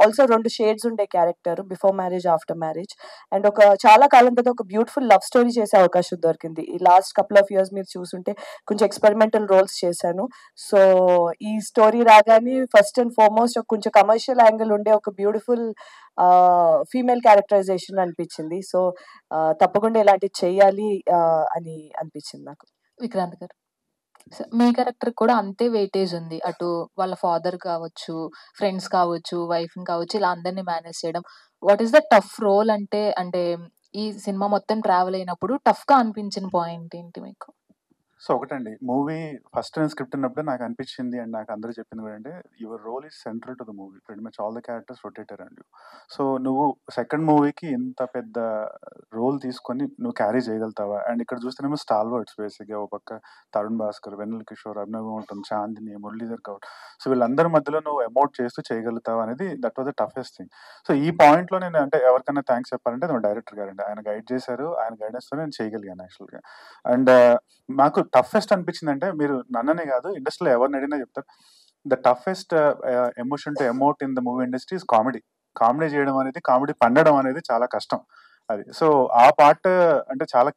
ఆల్సో 2 షేడ్స్ ఉండే character, before marriage, after marriage. And ఒక చాలా కాలం తర్వాత ఒక బ్యూటిఫుల్ లవ్ స్టోరీ చేసే అవకాశం దొరికింది. ఈ లాస్ట్ కపుల్ ఆఫ్ ఇయర్స్ మీరు చూసుంటే కొంచెం ఎక్స్పెరిమెంటల్ రోల్స్ చేశాను. సో ఈ స్టోరీ రాగానే ఫస్ట్ అండ్ ఫార్మోస్ట్ కొంచెం కమర్షియల్ యాంగిల్ ఉండే ఒక బ్యూటిఫుల్ ఫీమేల్ క్యారెక్టరైజేషన్ అనిపించింది. సో తప్పకుండా ఇలాంటివి చెయ్యాలి అని అనిపించింది నాకు. విక్రాంత్ గారు, మీ క్యారెక్టర్ కూడా అంతే వెయిటేజ్ ఉంది. అటు వాళ్ళ ఫాదర్ కావచ్చు, ఫ్రెండ్స్ కావచ్చు, వైఫ్ కావచ్చు, ఇలా అందరినీ మేనేజ్ చేయడం. What is the tough role అంటే ఈ సినిమా మొత్తం ట్రావెల్ అయినప్పుడు టఫ్ గా అనిపించిన పాయింట్ ఏంటి మీకు? సో ఒకటండి, మూవీ ఫస్ట్ నేను స్క్రిప్ట్ ఉన్నప్పుడు నాకు అనిపించింది, అండ్ నాకు అందరూ చెప్పింది కూడా అంటే, your role is central to the movie, pretty much all the characters rotate around you. So నువ్వు సెకండ్ మూవీకి ఇంత పెద్ద రోల్ తీసుకొని నువ్వు క్యారీ చేయగలుగుతావా? అండ్ ఇక్కడ చూస్తేనేమో స్టాల్ వర్డ్స్ బేసిక్గా, ఒక పక్క తరుణ్ భాస్కర్, వెన్నెల కిషోర్, అభినవ్ గౌతమ్, చాందిని, మురళీధర్ గౌడ్. సో వీళ్ళందరి మధ్యలో నువ్వు ఎమోట్ చేస్తూ చేయగలుగుతావా అనేది that was the toughest thing. So ఈ పాయింట్లో నేను అంటే ఎవరికైనా థ్యాంక్స్ చెప్పాలంటే మా డైరెక్టర్ గారు అండి. ఆయన గైడ్ చేశారు, ఆయన గైడెన్స్తో నేను చేయగలిగాను యాక్చువల్గా. అండ్ నాకు టఫెస్ట్ అనిపించింది అంటే, మీరు నన్ననే కాదు ఇండస్ట్రీలో ఎవరిని అడిగినా చెప్తారు, the toughest emotion to emote in the movie industry is comedy. Comedy చేయడం అనేది, కామెడీ పండడం అనేది చాలా కష్టం అది. సో ఆ పార్ట్ అంటే చాలా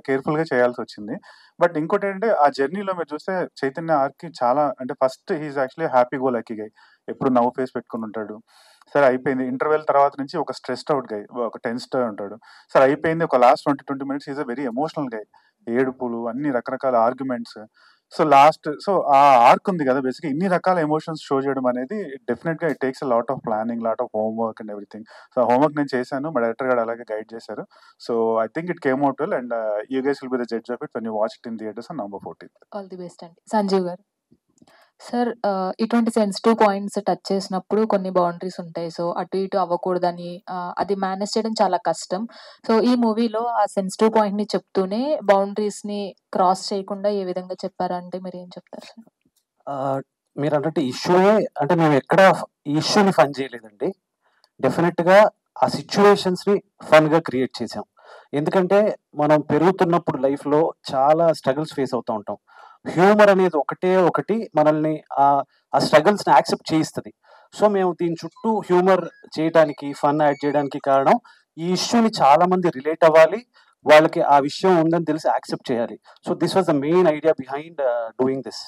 కేర్ఫుల్ గా చేయాల్సి వచ్చింది. బట్ ఇంకోటి ఏంటంటే, ఆ జర్నీలో మీరు చూస్తే చైతన్య ఆర్కి చాలా అంటే, first he's actually happy go lucky guy, ఎప్పుడు నవ్వు ఫేస్ పెట్టుకుని ఉంటాడు. సరే అయిపోయింది, ఇంటర్వెల్ తర్వాత నుంచి ఒక స్ట్రెస్డ్ అవుట్ గై, ఒక టెన్స్డ్ ఉంటాడు. సరే అయిపోయింది, ఒక last 20 minutes is a very emotional guy, ఏడుపులు, అన్ని రకరకాల ఆర్గ్యుమెంట్స్. సో సో ఆ ఆర్క్ ఉంది కదా, బేసిక్ ఇన్ని రకాల ఎమోషన్స్ షో చేయడం అనేది డెఫినెట్ గా it takes a lot of planning, lot of homework and everything. So homework నేను చేశాను, మా డైరెక్టర్ గారు అలాగే గైడ్ చేశారు. So I think it came out well, and you guys will be the judge of it when you watch it in theatres on November 14th. All the best అండి. సంజీవ్ గారు, sir ఇటువంటి sensitive points touch చేసినప్పుడు కొన్ని boundaries ఉంటాయి. So అటు ఇటు అవ్వకూడదని అది manage చేయడం చాలా కష్టం. సో ఈ మూవీలో ఆ సెన్సిటివ్ పాయింట్ ని చెప్తూనే బౌండరీస్ ని క్రాస్ చేయకుండా ఏ విధంగా చెప్పారంటే మీరు ఏం చెప్తారు సార్? మీరు అన్నట్టు ఇష్యూనే అంటే మేము ఎక్కడ ఈ ఇష్యూని ఫన్ చేయలేదండి. డెఫినెట్ గా ఆ సిచ్యువేషన్స్ ని ఫన్ గా క్రియేట్ చేసాం. ఎందుకంటే మనం పెరుగుతున్నప్పుడు లైఫ్ లో చాలా స్ట్రగుల్స్ ఫేస్ అవుతూ ఉంటాం. హ్యూమర్ అనేది ఒకటి మనల్ని ఆ స్ట్రగుల్స్ ని యాక్సెప్ట్ చేయిస్తుంది. సో మేము దీని చుట్టూ హ్యూమర్ చేయడానికి, ఫన్ యాడ్ చేయడానికి కారణం ఈ ఇష్యూని చాలా మంది రిలేట్ అవ్వాలి, వాళ్ళకి ఆ విషయం ఉందని తెలిసి యాక్సెప్ట్ చేయాలి. So this was the main idea behind doing this.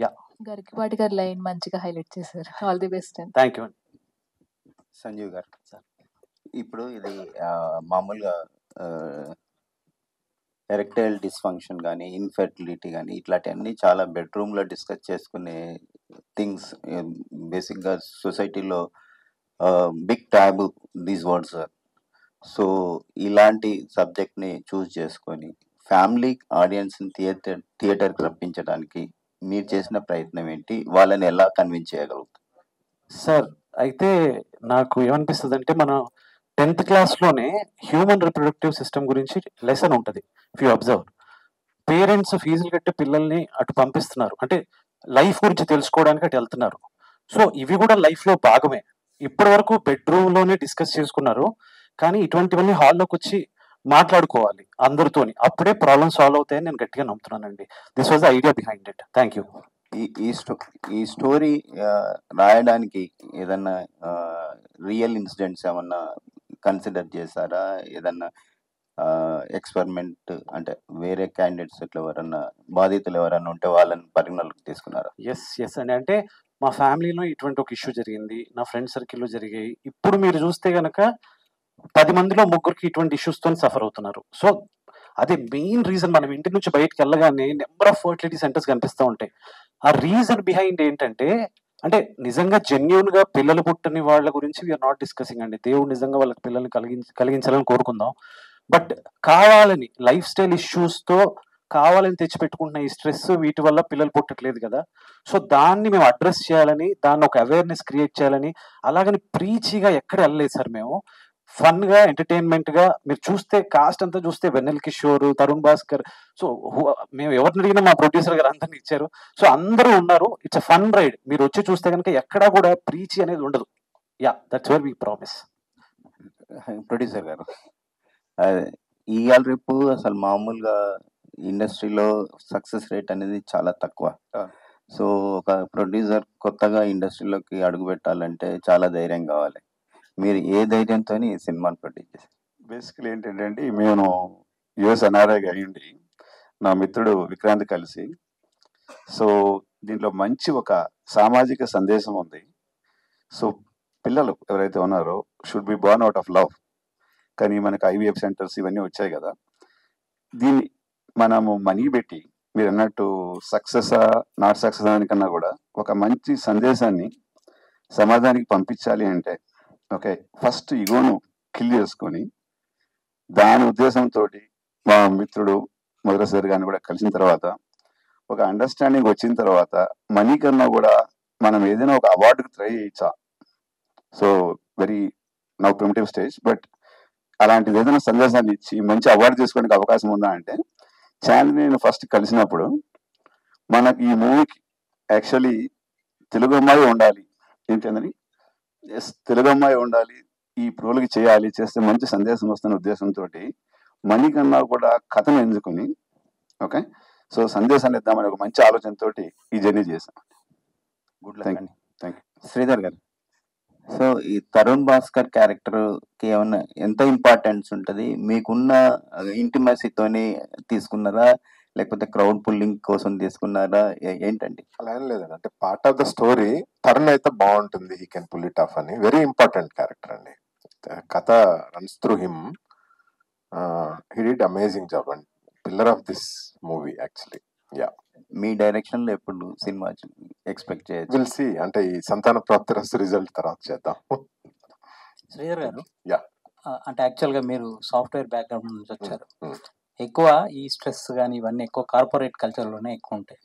Yeah, Garikapati గారి లైన్ మంచిగా హైలైట్ చేశారు. ఆల్ ది బెస్ట్ అండి. థ్యాంక్ యూ అండి. సంజీవ్ గారు, ఇప్పుడు ఇది మామూలుగా ఎరెక్టైల్ డిస్ఫంక్షన్ కానీ, ఇన్ఫెర్టిలిటీ కానీ, ఇట్లాంటివన్నీ చాలా బెడ్రూమ్లో డిస్కస్ చేసుకునే థింగ్స్. బేసిక్గా సొసైటీలో big taboo these words. So ఇలాంటి సబ్జెక్ట్ని చూస్ చేసుకొని ఫ్యామిలీ ఆడియన్స్ని థియేటర్కి రప్పించడానికి మీరు చేసిన ప్రయత్నం ఏంటి? వాళ్ళని ఎలా కన్విన్స్ చేయగలుగుతారు? సార్ అయితే నాకు ఏమనిపిస్తుంది అంటే, మనం 10th క్లాస్లోనే హ్యూమన్ రిప్రొడక్టివ్ సిస్టమ్ గురించి లెసన్ ఉంటుంది. ఇఫ్ యూ అబ్జర్వ్, పేరెంట్స్ ఫీజులు కట్టి పిల్లల్ని అటు పంపిస్తున్నారు, అంటే లైఫ్ గురించి తెలుసుకోవడానికి అటు వెళ్తున్నారు. సో ఇవి కూడా లైఫ్లో భాగమే. ఇప్పటి వరకు బెడ్రూమ్లోనే డిస్కస్ చేసుకున్నారు, కానీ ఇటువంటివన్నీ హాల్లోకి వచ్చి మాట్లాడుకోవాలి అందరితోని, అప్పుడే ప్రాబ్లమ్ సాల్వ్ అవుతాయని నేను గట్టిగా నమ్ముతున్నానండి. This was the idea behind it. Thank you. ఈ స్టోరీ రాయడానికి ఏదన్నా రియల్ ఇన్సిడెంట్స్ ఏమన్నా కన్సిడర్ చేశారా? ఏదన్నా ఎక్స్పెరిమెంట్ అంటే వేరే క్యాండిడేట్స్ ఇట్లా ఎవరన్నా బాధితులు ఎవరన్నా ఉంటే వాళ్ళని పరిగణలోకి తీసుకున్నారా? ఎస్ అండి. అంటే మా ఫ్యామిలీలో ఇటువంటి ఒక ఇష్యూ జరిగింది, నా ఫ్రెండ్ సర్కిల్లో జరిగాయి. ఇప్పుడు మీరు చూస్తే గనక 10 మందిలో 3కి ఇటువంటి ఇష్యూస్తో సఫర్ అవుతున్నారు. సో అదే మెయిన్ రీజన్. మనం ఇంటి నుంచి బయటకు వెళ్ళగానే నెంబర్ ఆఫ్ ఫర్టిలిటీ సెంటర్స్ కనిపిస్తూ ఉంటాయి. ఆ రీజన్ బిహైండ్ ఏంటంటే, అంటే నిజంగా జెన్యూన్ గా పిల్లలు పుట్టని వాళ్ళ గురించి వీఆర్ నాట్ డిస్కసింగ్ అండి. దేవుడు నిజంగా వాళ్ళకి పిల్లల్ని కలిగించాలని కోరుకుందాం. బట్ కావాలని లైఫ్ స్టైల్ ఇష్యూస్ తో కావాలని తెచ్చిపెట్టుకుంటున్న ఈ స్ట్రెస్ వీటి వల్ల పిల్లలు పుట్టట్లేదు కదా. సో దాన్ని మేము అడ్రస్ చేయాలని, దాన్ని ఒక అవేర్నెస్ క్రియేట్ చేయాలని, అలాగని ప్రీచిగా ఎక్కడ వెళ్ళలేదు సార్. మేము ఫన్ గా ఎంటర్టైన్మెంట్ గా మీరు చూస్తే కాస్ట్ అంతా చూస్తే వెన్నెల కిషోర్, తరుణ్ భాస్కర్, సో మేము ఎవరిని అడిగినా మా ప్రొడ్యూసర్ గారు అందరిని ఇచ్చారు. సో అందరూ ఉన్నారు. It's a fun ride. మీరు వచ్చి చూస్తే కనుక ఎక్కడా కూడా ప్రీచి అనేది ఉండదు. Yeah, that's where we promise. Producer గారు, ఇవాళ రేపు అసలు మామూలుగా ఇండస్ట్రీలో సక్సెస్ రేట్ అనేది చాలా తక్కువ. సో ఒక ప్రొడ్యూసర్ కొత్తగా ఇండస్ట్రీలోకి అడుగు పెట్టాలంటే చాలా ధైర్యం కావాలి. మీరు ఏ ధైర్యంతో ఈ సినిమాని ప్రొడ్యూస్ చేశారు? బేసికలీ ఏంటంటే అండి, మేము యుఎస్ ఎన్ఆర్ఐగా అయ్యండి నా మిత్రుడు విక్రాంత్ కలిసి, సో దీంట్లో మంచి ఒక సామాజిక సందేశం ఉంది. సో పిల్లలు ఎవరైతే ఉన్నారో should be born out of love. కానీ మనకు ఐవీఎఫ్ సెంటర్స్ ఇవన్నీ వచ్చాయి కదా, దీన్ని మనము మనీ పెట్టి మీరు అన్నట్టు సక్సెస్ నాట్ సక్సెస్ దానికన్నా కూడా ఒక మంచి సందేశాన్ని సమాజానికి పంపించాలి అంటే, ఓకే, ఫస్ట్ ఇగోను కిల్ చేసుకొని దాని ఉద్దేశంతో మా మిత్రుడు మొదటిసారి గారిని కూడా కలిసిన తర్వాత ఒక అండర్స్టాండింగ్ వచ్చిన తర్వాత మనీ కన్నా కూడా మనం ఏదైనా ఒక అవార్డుకి ట్రై చేయొచ్చా. So very now primitive stage, but అలాంటిది ఏదైనా సందేశాన్ని ఇచ్చి మంచి అవార్డు చేసుకోవడానికి అవకాశం ఉందా అంటే, చాందిని నేను ఫస్ట్ కలిసినప్పుడు మనకి ఈ మూవీకి యాక్చువల్లీ తెలుగు అమ్మాయి ఉండాలి ఏంటందని, ఎస్ తెలుగు అమ్మాయి ఉండాలి, ఈ ప్రోలకి చేయాలి, చేస్తే మంచి సందేశం వస్తున్న ఉద్దేశంతో మనీ కన్నా కూడా కథను ఎంచుకుని, ఓకే, సో సందేశాన్ని ఇద్దామని ఒక మంచి ఆలోచనతో ఈ జర్నీ చేశాం. గుడ్ లక్ అండి. Thank you. శ్రీధర్ గారు, సో ఈ తరుణ్ భాస్కర్ క్యారెక్టర్కి ఏమన్నా ఎంత ఇంపార్టెన్స్ ఉంటుంది? మీకున్న ఇంటిమసీతోని తీసుకున్నారా, లేకపోతే క్రౌడ్ పుల్లింగ్ కోసం తీసుకున్నారా, ఏంటండి? అలా ఏం లేదండి, అంటే part of the story Tarun అయితే బాగుంటుంది, he can pull it off అని. వెరీ ఇంపార్టెంట్ క్యారెక్టర్ అండి. కథ runs through him. He did amazing job and pillar of this movie actually. Yeah, మీ డైరెక్షన్ లో ఎప్పుడు సినిమా ఎక్స్పెక్ట్ చేయొచ్చు? విల్ సీ, అంటే ఈ సంతాన ప్రాప్తి రస్తు రిజల్ట్ తర్వాత చేద్దాం. శ్రీధర్ గారు, యా, అంటే యాక్చువల్గా మీరు సాఫ్ట్వేర్ బ్యాక్గ్రౌండ్ నుంచి వచ్చారు. ఎక్కువ ఈ స్ట్రెస్ కానీ ఇవన్నీ ఎక్కువ కార్పొరేట్ కల్చర్లోనే ఎక్కువ ఉంటాయి.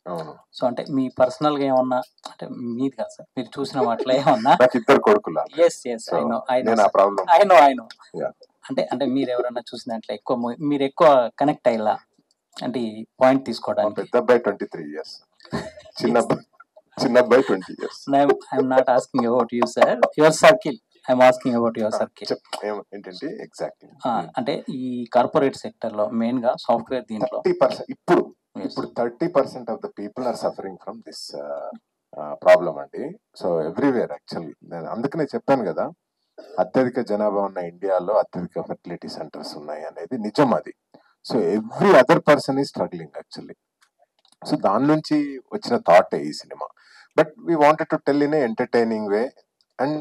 సో అంటే మీ పర్సనల్గా ఏమన్నా, అంటే మీది కాదు సార్, మీరు చూసిన వాటిలో ఏమన్నా? ఇద్దరు కొడుకులు. Yes I know. అంటే మీరు ఎవరన్నా చూసిన దాంట్లో ఎక్కువ మీరు ఎక్కువ కనెక్ట్ అయ్యేలా, అంటే ఈ పాయింట్ తీసుకోవడానికి? పెద్ద అబ్బాయి 23 years, చిన్న అబ్బాయి 20 years. I'm not asking about you sir, your circle. I'm asking about your circle. ఏంటంటే ఎగ్జాక్ట్లీ అంటే ఈ కార్పొరేట్ సెక్టర్ లో మెయిన్ గా సాఫ్ట్వేర్ దీంట్లో 30% ఇప్పుడు 30% of the people are suffering from this problem అండి. So everywhere actually. నేను అందుకనే చెప్పాను కదా, అత్యధిక జనాభా ఉన్న ఇండియాలో అత్యధిక ఫెర్టిలిటీ సెంటర్స్ ఉన్నాయి అనేది నిజం అది. So every other person is struggling actually. So దాని నుంచి వచ్చిన థాట్ ఈ cinema. But we wanted to tell in a entertaining way and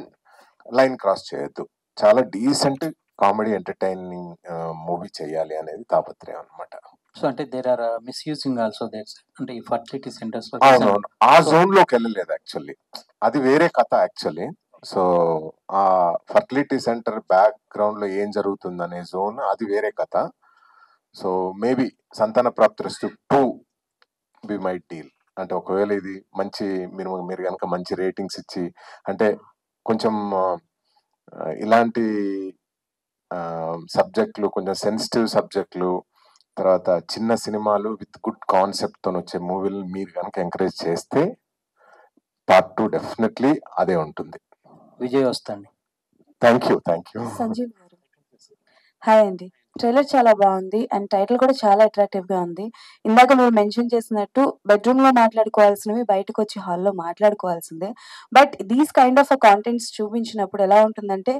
line cross చేయొద్దు. చాలా డీసెంట్ కామెడీ ఎంటర్టైనింగ్ మూవీ చేయాలి అనేది తాపత్రయం అనమాట. సో అంటే there are misusing also there, అంటే ఈ ఫర్టిలిటీ సెంటర్స్ లో. అవునవును, ఆ జోన్ లోకి వెళ్ళలేదు యాక్చువల్లీ, అది వేరే కథ యాక్చువల్లీ. సో ఆ ఫర్టిలిటీ సెంటర్ బ్యాక్ గ్రౌండ్ లో ఏం జరుగుతుంది అనే జోన్ అది వేరే కథ. సో మేబీ సంతాన ప్రాప్తిరస్తు 2 బి మై డీల్. అంటే ఒకవేళ ఇది మంచి మీరు కనుక మంచి రేటింగ్స్ ఇచ్చి, అంటే కొంచెం ఇలాంటి సబ్జెక్టులు, కొంచెం సెన్సిటివ్ సబ్జెక్టులు, తర్వాత చిన్న సినిమాలు విత్ గుడ్ కాన్సెప్ట్తో వచ్చే మూవీలు మీరు కనుక ఎంకరేజ్ చేస్తే పార్ట్ 2 డెఫినెట్లీ అదే ఉంటుంది. విజయ్ వస్తాండి. Thank you. సంజీవ్ గారు, హాయ్ అండి. ట్రైలర్ చాలా బాగుంది అండ్ టైటిల్ కూడా చాలా అట్రాక్టివ్ గా ఉంది. ఇందాక మీరు మెన్షన్ చేసినట్టు బెడ్రూమ్ లో మాట్లాడుకోవాల్సినవి బయటకు వచ్చి హాల్లో మాట్లాడుకోవాల్సిందే. But these kind of contents చూపించినప్పుడు ఎలా ఉంటుందంటే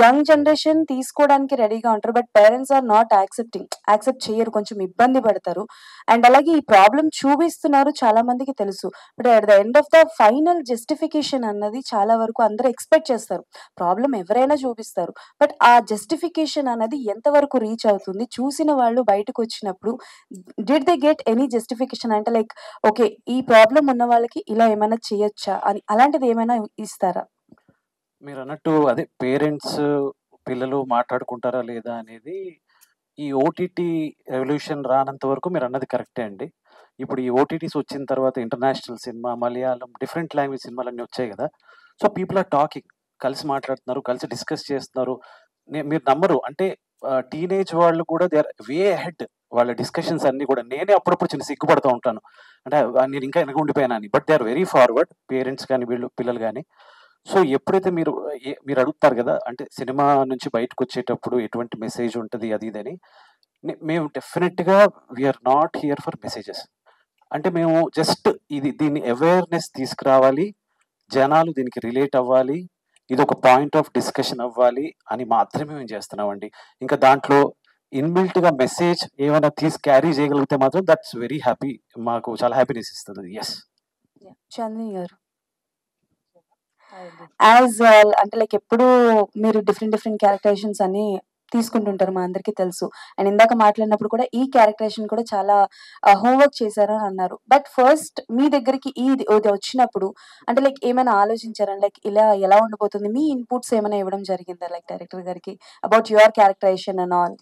యంగ్ జనరేషన్ తీసుకోవడానికి రెడీగా ఉంటారు. But parents are not accept చేయరు, కొంచెం ఇబ్బంది పడతారు. అండ్ అలాగే ఈ ప్రాబ్లం చూపిస్తున్నారు, చాలా మందికి తెలుసు. But at the end of the final justification అన్నది చాలా వరకు అందరూ ఎక్స్పెక్ట్ చేస్తారు. ప్రాబ్లం ఎవరైనా చూపిస్తారు. బట్ ఆ జస్టిఫికేషన్ అనేది ఎంతవరకు రీచ్ అవుతుంది, చూసిన వాళ్ళు బయటకు వచ్చినప్పుడు did they get any justification అంటే లైక్ ఓకే ఈ ప్రాబ్లం ఉన్న వాళ్ళకి ఇలా ఏమైనా చేయొచ్చా అని అలాంటిది ఏమైనా ఇస్తారా? మీరు అన్నట్టు అదే పేరెంట్స్ పిల్లలు మాట్లాడుకుంటారా లేదా అనేది ఈ ఓటీటీ రెవల్యూషన్ రానంత వరకు మీరు అన్నది కరెక్టే అండి. ఇప్పుడు ఈ ఓటీటీస్ వచ్చిన తర్వాత international cinema, Malayalam, different language సినిమాలన్నీ వచ్చాయి కదా. సో పీపుల్ ఆర్ టాకింగ్, కలిసి మాట్లాడుతున్నారు, కలిసి డిస్కస్ చేస్తున్నారు. మీరు నమ్మరు అంటే టీనేజ్ వాళ్ళు కూడా దే ఆర్ వే అహెడ్. వాళ్ళ డిస్కషన్స్ అన్ని కూడా నేనే అప్పుడప్పుడు చిన్న సిగ్గుపడుతూ ఉంటాను, అంటే నేను ఇంకా వెనక ఉండిపోయాను అని. But they are very forward, parents కానీ వీళ్ళు పిల్లలు కానీ. సో ఎప్పుడైతే మీరు అడుగుతారు కదా, అంటే సినిమా నుంచి బయటకు వచ్చేటప్పుడు ఎటువంటి మెసేజ్ ఉంటుంది అది ఇది అని, మేము డెఫినెట్గా we are not here for messages. అంటే మేము జస్ట్ దీన్ని అవేర్నెస్ తీసుకురావాలి, జనాలు దీనికి రిలేట్ అవ్వాలి, ఇది ఒక పాయింట్ ఆఫ్ డిస్కషన్ అవ్వాలి అని మాత్రమే మేము చేస్తున్నామండి. ఇంకా దాంట్లో ఇన్బిల్ట్ గా మెసేజ్ ఏమైనా క్యారీ చేయగలిగితే మాత్రం దట్స్ వెరీ హ్యాపీ, మాకు చాలా హ్యాపీనెస్ ఇస్తుంది. ఎస్ చంద్ని గారు యాజ్ వెల్ అంటే లైక్ ఎప్పుడు మీరు డిఫరెంట్ క్యారెక్టరైజేషన్స్ అన్ని తీసుకుంటుంటారు, మా అందరికీ తెలుసు. అండ్ ఇందాక మాట్లాడినప్పుడు కూడా ఈ క్యారెక్టరైజేషన్ కూడా చాలా హోంవర్క్ చేశారని అన్నారు. బట్ ఫస్ట్ మీ దగ్గరికి ఇది వచ్చినప్పుడు అంటే లైక్ ఏమైనా ఆలోచించారా, లైక్ ఇలా ఎలా ఉండబోతుంది, మీ ఇన్పుట్స్ ఏమైనా ఇవ్వడం జరిగిందా లైక్ డైరెక్టర్ గారికి about your characterization and all?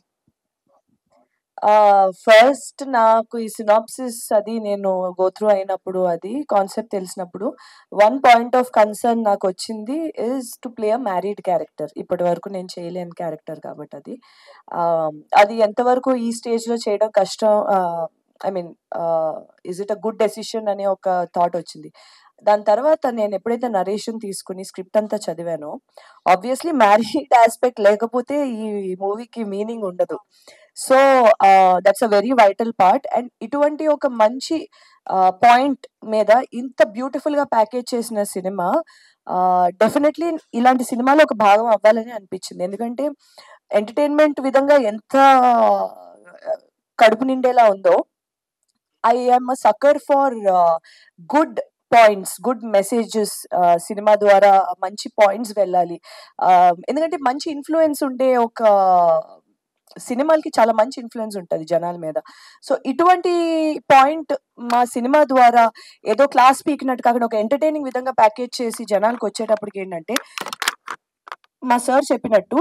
First నాకు ఈ సినాప్సిస్ అది నేను గో త్రూ అయినప్పుడు, అది కాన్సెప్ట్ తెలిసినప్పుడు వన్ పాయింట్ ఆఫ్ కన్సర్న్ నాకు వచ్చింది is to play a married character. ఇప్పటి వరకు నేను చేయలేని క్యారెక్టర్ కాబట్టి అది ఎంతవరకు ఈ స్టేజ్లో చేయడం కష్టం, I mean is it a good decision అనే ఒక థాట్ వచ్చింది. దాని తర్వాత నేను ఎప్పుడైతే నరేషన్ తీసుకుని స్క్రిప్ట్ అంతా చదివానో, ఆబ్వియస్లీ మ్యారీడ్ ఆస్పెక్ట్ లేకపోతే ఈ మూవీకి మీనింగ్ ఉండదు. So that's a very vital part. And ఇటువంటి ఒక మంచి పాయింట్ మీద ఇంత బ్యూటిఫుల్ గా ప్యాకేజ్ చేసిన సినిమా డెఫినెట్లీ ఇలాంటి సినిమాలో ఒక భాగం అవ్వాలని అనిపించింది. ఎందుకంటే ఎంటర్టైన్మెంట్ విధంగా ఎంత కడుపు నిండేలా ఉందో, I am a sucker for good points, good messages. Cinema ద్వారా మంచి పాయింట్స్ వెళ్ళాలి, ఎందుకంటే మంచి ఇన్ఫ్లుయెన్స్ ఉండే ఒక సినిమాలకి చాలా మంచి ఇన్ఫ్లుయెన్స్ ఉంటుంది జనాల మీద. సో ఇటువంటి పాయింట్ మా సినిమా ద్వారా ఏదో క్లాస్ పీకినట్టు కాకుండా ఒక ఎంటర్టైనింగ్ విధంగా ప్యాకేజ్ చేసి జనాలకు వచ్చేటప్పటికి ఏంటంటే, మా సార్ చెప్పినట్టు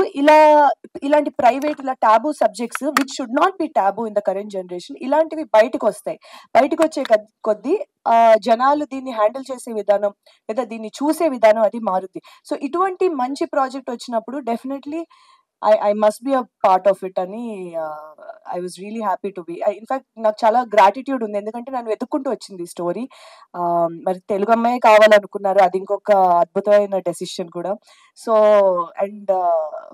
ఇలాంటి ప్రైవేట్ ఇలా taboo subjects which should not be taboo in the current generation, ఇలాంటివి బయటకు వస్తాయి. బయటకు వచ్చే కొద్దీ జనాలు దీన్ని హ్యాండిల్ చేసే విధానం లేదా దీన్ని చూసే విధానం అది మారుద్ది. సో ఇటువంటి మంచి ప్రాజెక్ట్ వచ్చినప్పుడు definitely I must be a part of it అని I was really happy to be. In fact నాకు చాలా గ్రాటిట్యూడ్ ఉంది, ఎందుకంటే నన్ను వెతుక్కుంటూ వచ్చింది స్టోరీ. మరి తెలుగు అమ్మాయి కావాలనుకున్నారు, అది ఇంకొక అద్భుతమైన డెసిషన్ కూడా. So and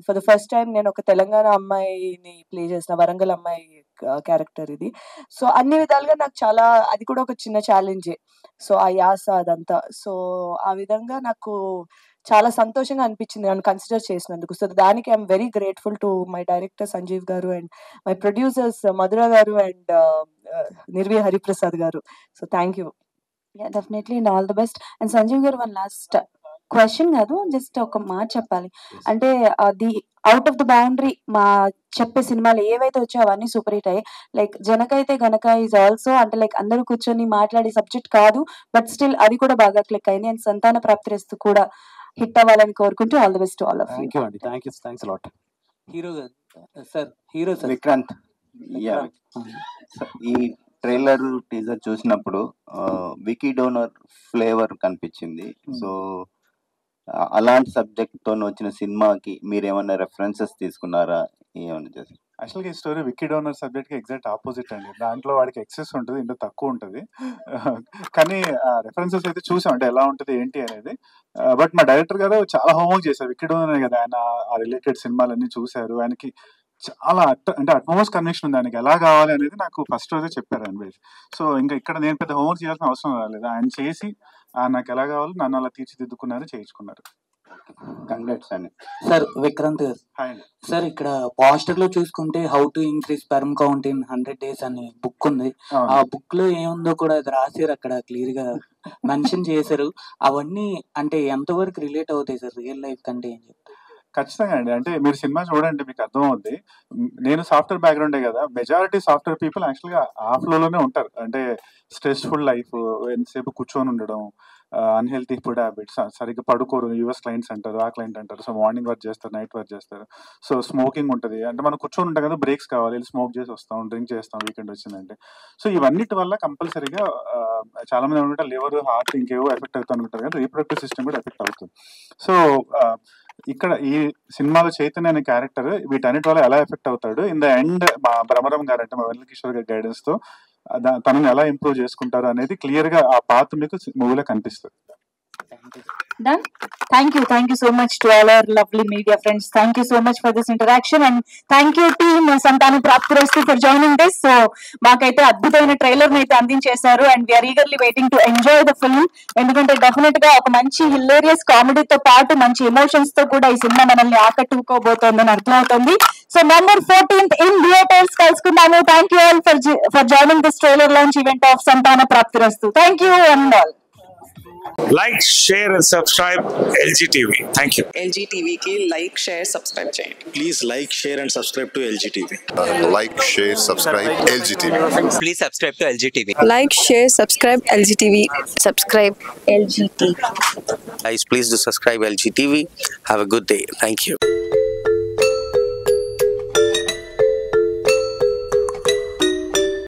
for the first time నేను ఒక తెలంగాణ అమ్మాయిని ప్లే చేసిన, వరంగల్ అమ్మాయి క్యారెక్టర్ ఇది. సో అన్ని విధాలుగా నాకు చాలా, అది కూడా ఒక చిన్న ఛాలెంజే. సో ఆ యాస అదంతా, సో ఆ విధంగా నాకు చాలా సంతోషంగా అనిపించింది నన్ను కన్సిడర్ చేసినందుకు. సో దానికి I'm very grateful to my director Sanjeev గారు అండ్ మై ప్రొడ్యూసర్స్ మధుర గారు అండ్ నిర్వి హరిప్రసాద్ గారు. So thank you. Definitely and all the best. And Sanjeev గారు వన్ లాస్ట్ క్వశ్చన్ కాదు, జస్ట్ ఒక మాట చెప్పాలి. అంటే అది అవుట్ ఆఫ్ ద బౌండరీ మా చెప్పే సినిమాలు ఏవైతే వచ్చాయో అవన్నీ సూపర్ హిట్ అయ్యాయి. లైక్ జనకైతే గనక ఈజ్ ఆల్సో అంటే లైక్ అందరూ కూర్చొని మాట్లాడే సబ్జెక్ట్ కాదు, బట్ స్టిల్ అది కూడా బాగా క్లిక్ అయింది. అండ్ సంతాన ప్రాప్తిరస్తు కూడా హిట్ అవ్వాలని కోరుకుంటూ all the best to all of you. Thank you అండి, థ్యాంక్స్ లాట్. హీరో విక్రాంత్, ఈ ట్రైలర్ టీజర్ చూసినప్పుడు వికీ డోనర్ ఫ్లేవర్ కనిపించింది. సో అలాంటి సబ్జెక్ట్ తో వచ్చిన సినిమాకి మీరు ఏమైనా రెఫరెన్సెస్ తీసుకున్నారా, ఏమైనా చేసి? యాక్చువల్గా ఈ స్టోరీ విక్కీ డోనర్ సబ్జెక్ట్ కి ఎగ్జాక్ట్ ఆపోజిట్ అండి. దాంట్లో వాడికి ఎక్సెస్ ఉంటుంది, ఇంట్లో తక్కువ ఉంటుంది. కానీ రెఫరెన్సెస్ అయితే చూసాం, అంటే ఎలా ఉంటుంది ఏంటి అనేది. బట్ మా డైరెక్టర్ గారు చాలా హోంవర్క్ చేశారు. విక్కీ డోనర్ కదా, ఆయన ఆ రిలేటెడ్ సినిమాలన్నీ చూశారు. ఆయనకి చాలా అంటే అట్మోస్ట్ కన్విక్షన్ ఉంది ఆయనకి ఎలా కావాలి అనేది నాకు ఫస్ట్ రోజే చెప్పారు అన్వేష్. సో ఇంకా ఇక్కడ నేను పెద్ద హోంవర్క్ చేయాల్సిన అవసరం రాలేదు, ఆయన చేసి నాకు ఎలా కావాలో నన్ను అలా తీర్చిదిద్దుకున్నారు, చేయించుకున్నారు. కంగ్రాట్స్ అండి. సార్ విక్రాంత్ గారు, హాయ్ అండి. సార్ ఇక్కడ పోస్టర్ లో చూసుకుంటే how to increase sperm count in 100 days అనే బుక్ ఉంది. ఆ బుక్ లో ఏముందో కూడా అది రాశారు, అక్కడ క్లియర్ గా మెన్షన్ చేశారు. అవన్నీ అంటే ఎంతవరకు రిలేట్ అవుతాయి సార్ రియల్ లైఫ్ కంటే ఏం చెప్తారు? ఖచ్చితంగా అండి. అంటే మీరు సినిమా చూడండి మీకు అర్థం అవుద్ది. నేను సాఫ్ట్వేర్ బ్యాక్గ్రౌండే కదా, మెజారిటీ సాఫ్ట్వేర్ పీపుల్ యాక్చువల్గా ఆ ఫ్లోలోనే ఉంటారు. అంటే స్ట్రెస్ఫుల్ లైఫ్, ఎంతసేపు కూర్చొని ఉండడం, అన్హెల్తీ ఫుడ్ హ్యాబిట్స్, సరిగ్గా పడుకోరు, యూఎస్ క్లయింట్స్ అంటారు, ఆ క్లయింట్ అంటారు. సో మార్నింగ్ వర్క్ చేస్తారు, నైట్ వర్క్ చేస్తారు. సో స్మోకింగ్ ఉంటుంది, అంటే మనం కూర్చొని ఉంటాం కదా, బ్రేక్స్ కావాలి, వెళ్ళి స్మోక్ చేసి వస్తాం, డ్రింక్ చేస్తాం వీకెండ్ వచ్చిందంటే. సో ఇవన్నిటి వల్ల కంపల్సరీగా చాలా మంది అనుకుంటారు లివర్, హార్ట్ ఇంకేవో ఎఫెక్ట్ అవుతాయి అనుకుంటారు కదా, రీప్రొడక్టివ్ సిస్టమ్ కూడా ఎఫెక్ట్ అవుతుంది. సో ఇక్కడ ఈ సినిమాలో చైతన్య అనే క్యారెక్టర్ వీటన్నిటి వల్ల ఎలా ఎఫెక్ట్ అవుతాడు, ఇన్ ద ఎండ్ మా భ్రమరం గారు అంటే మా వెన్నెల కిషోర్ గారి గైడెన్స్ తో తనని ఎలా ఇంప్రూవ్ చేసుకుంటారు అనేది క్లియర్ గా ఆ పాత్ మీకు మూవీలో కనిపిస్తుంది. Done. Thank you so much to all our lovely media friends. Thank you so much for this interaction, and thank you team Santana Praptirastu for joining this. So మాకైతే అద్భుతమైన trailer అయితే అందించేశారు, and we are eagerly waiting to enjoy the film. ఎందుకంటే definite గా ఒక మంచి hilarious కామెడీతో పాటు మంచి emotions తో కూడా ఈ సినిమా మనల్ని ఆకట్టుకోబోతోందని అర్థమవుతుంది. So November 14th in theaters కలుసుకుందాము. Thank you all for joining this trailer launch event of Santana Praptirastu. Thank you and all. Like, share and subscribe LG TV. Thank you. LG TV ki like, share, subscribe cheyandi. Please like, share and subscribe to LG TV. Like, share, subscribe LG TV. Please subscribe to LG TV. Like, share, subscribe LG TV. Subscribe LG TV. Guys, please do subscribe LG TV. Have a good day. Thank you.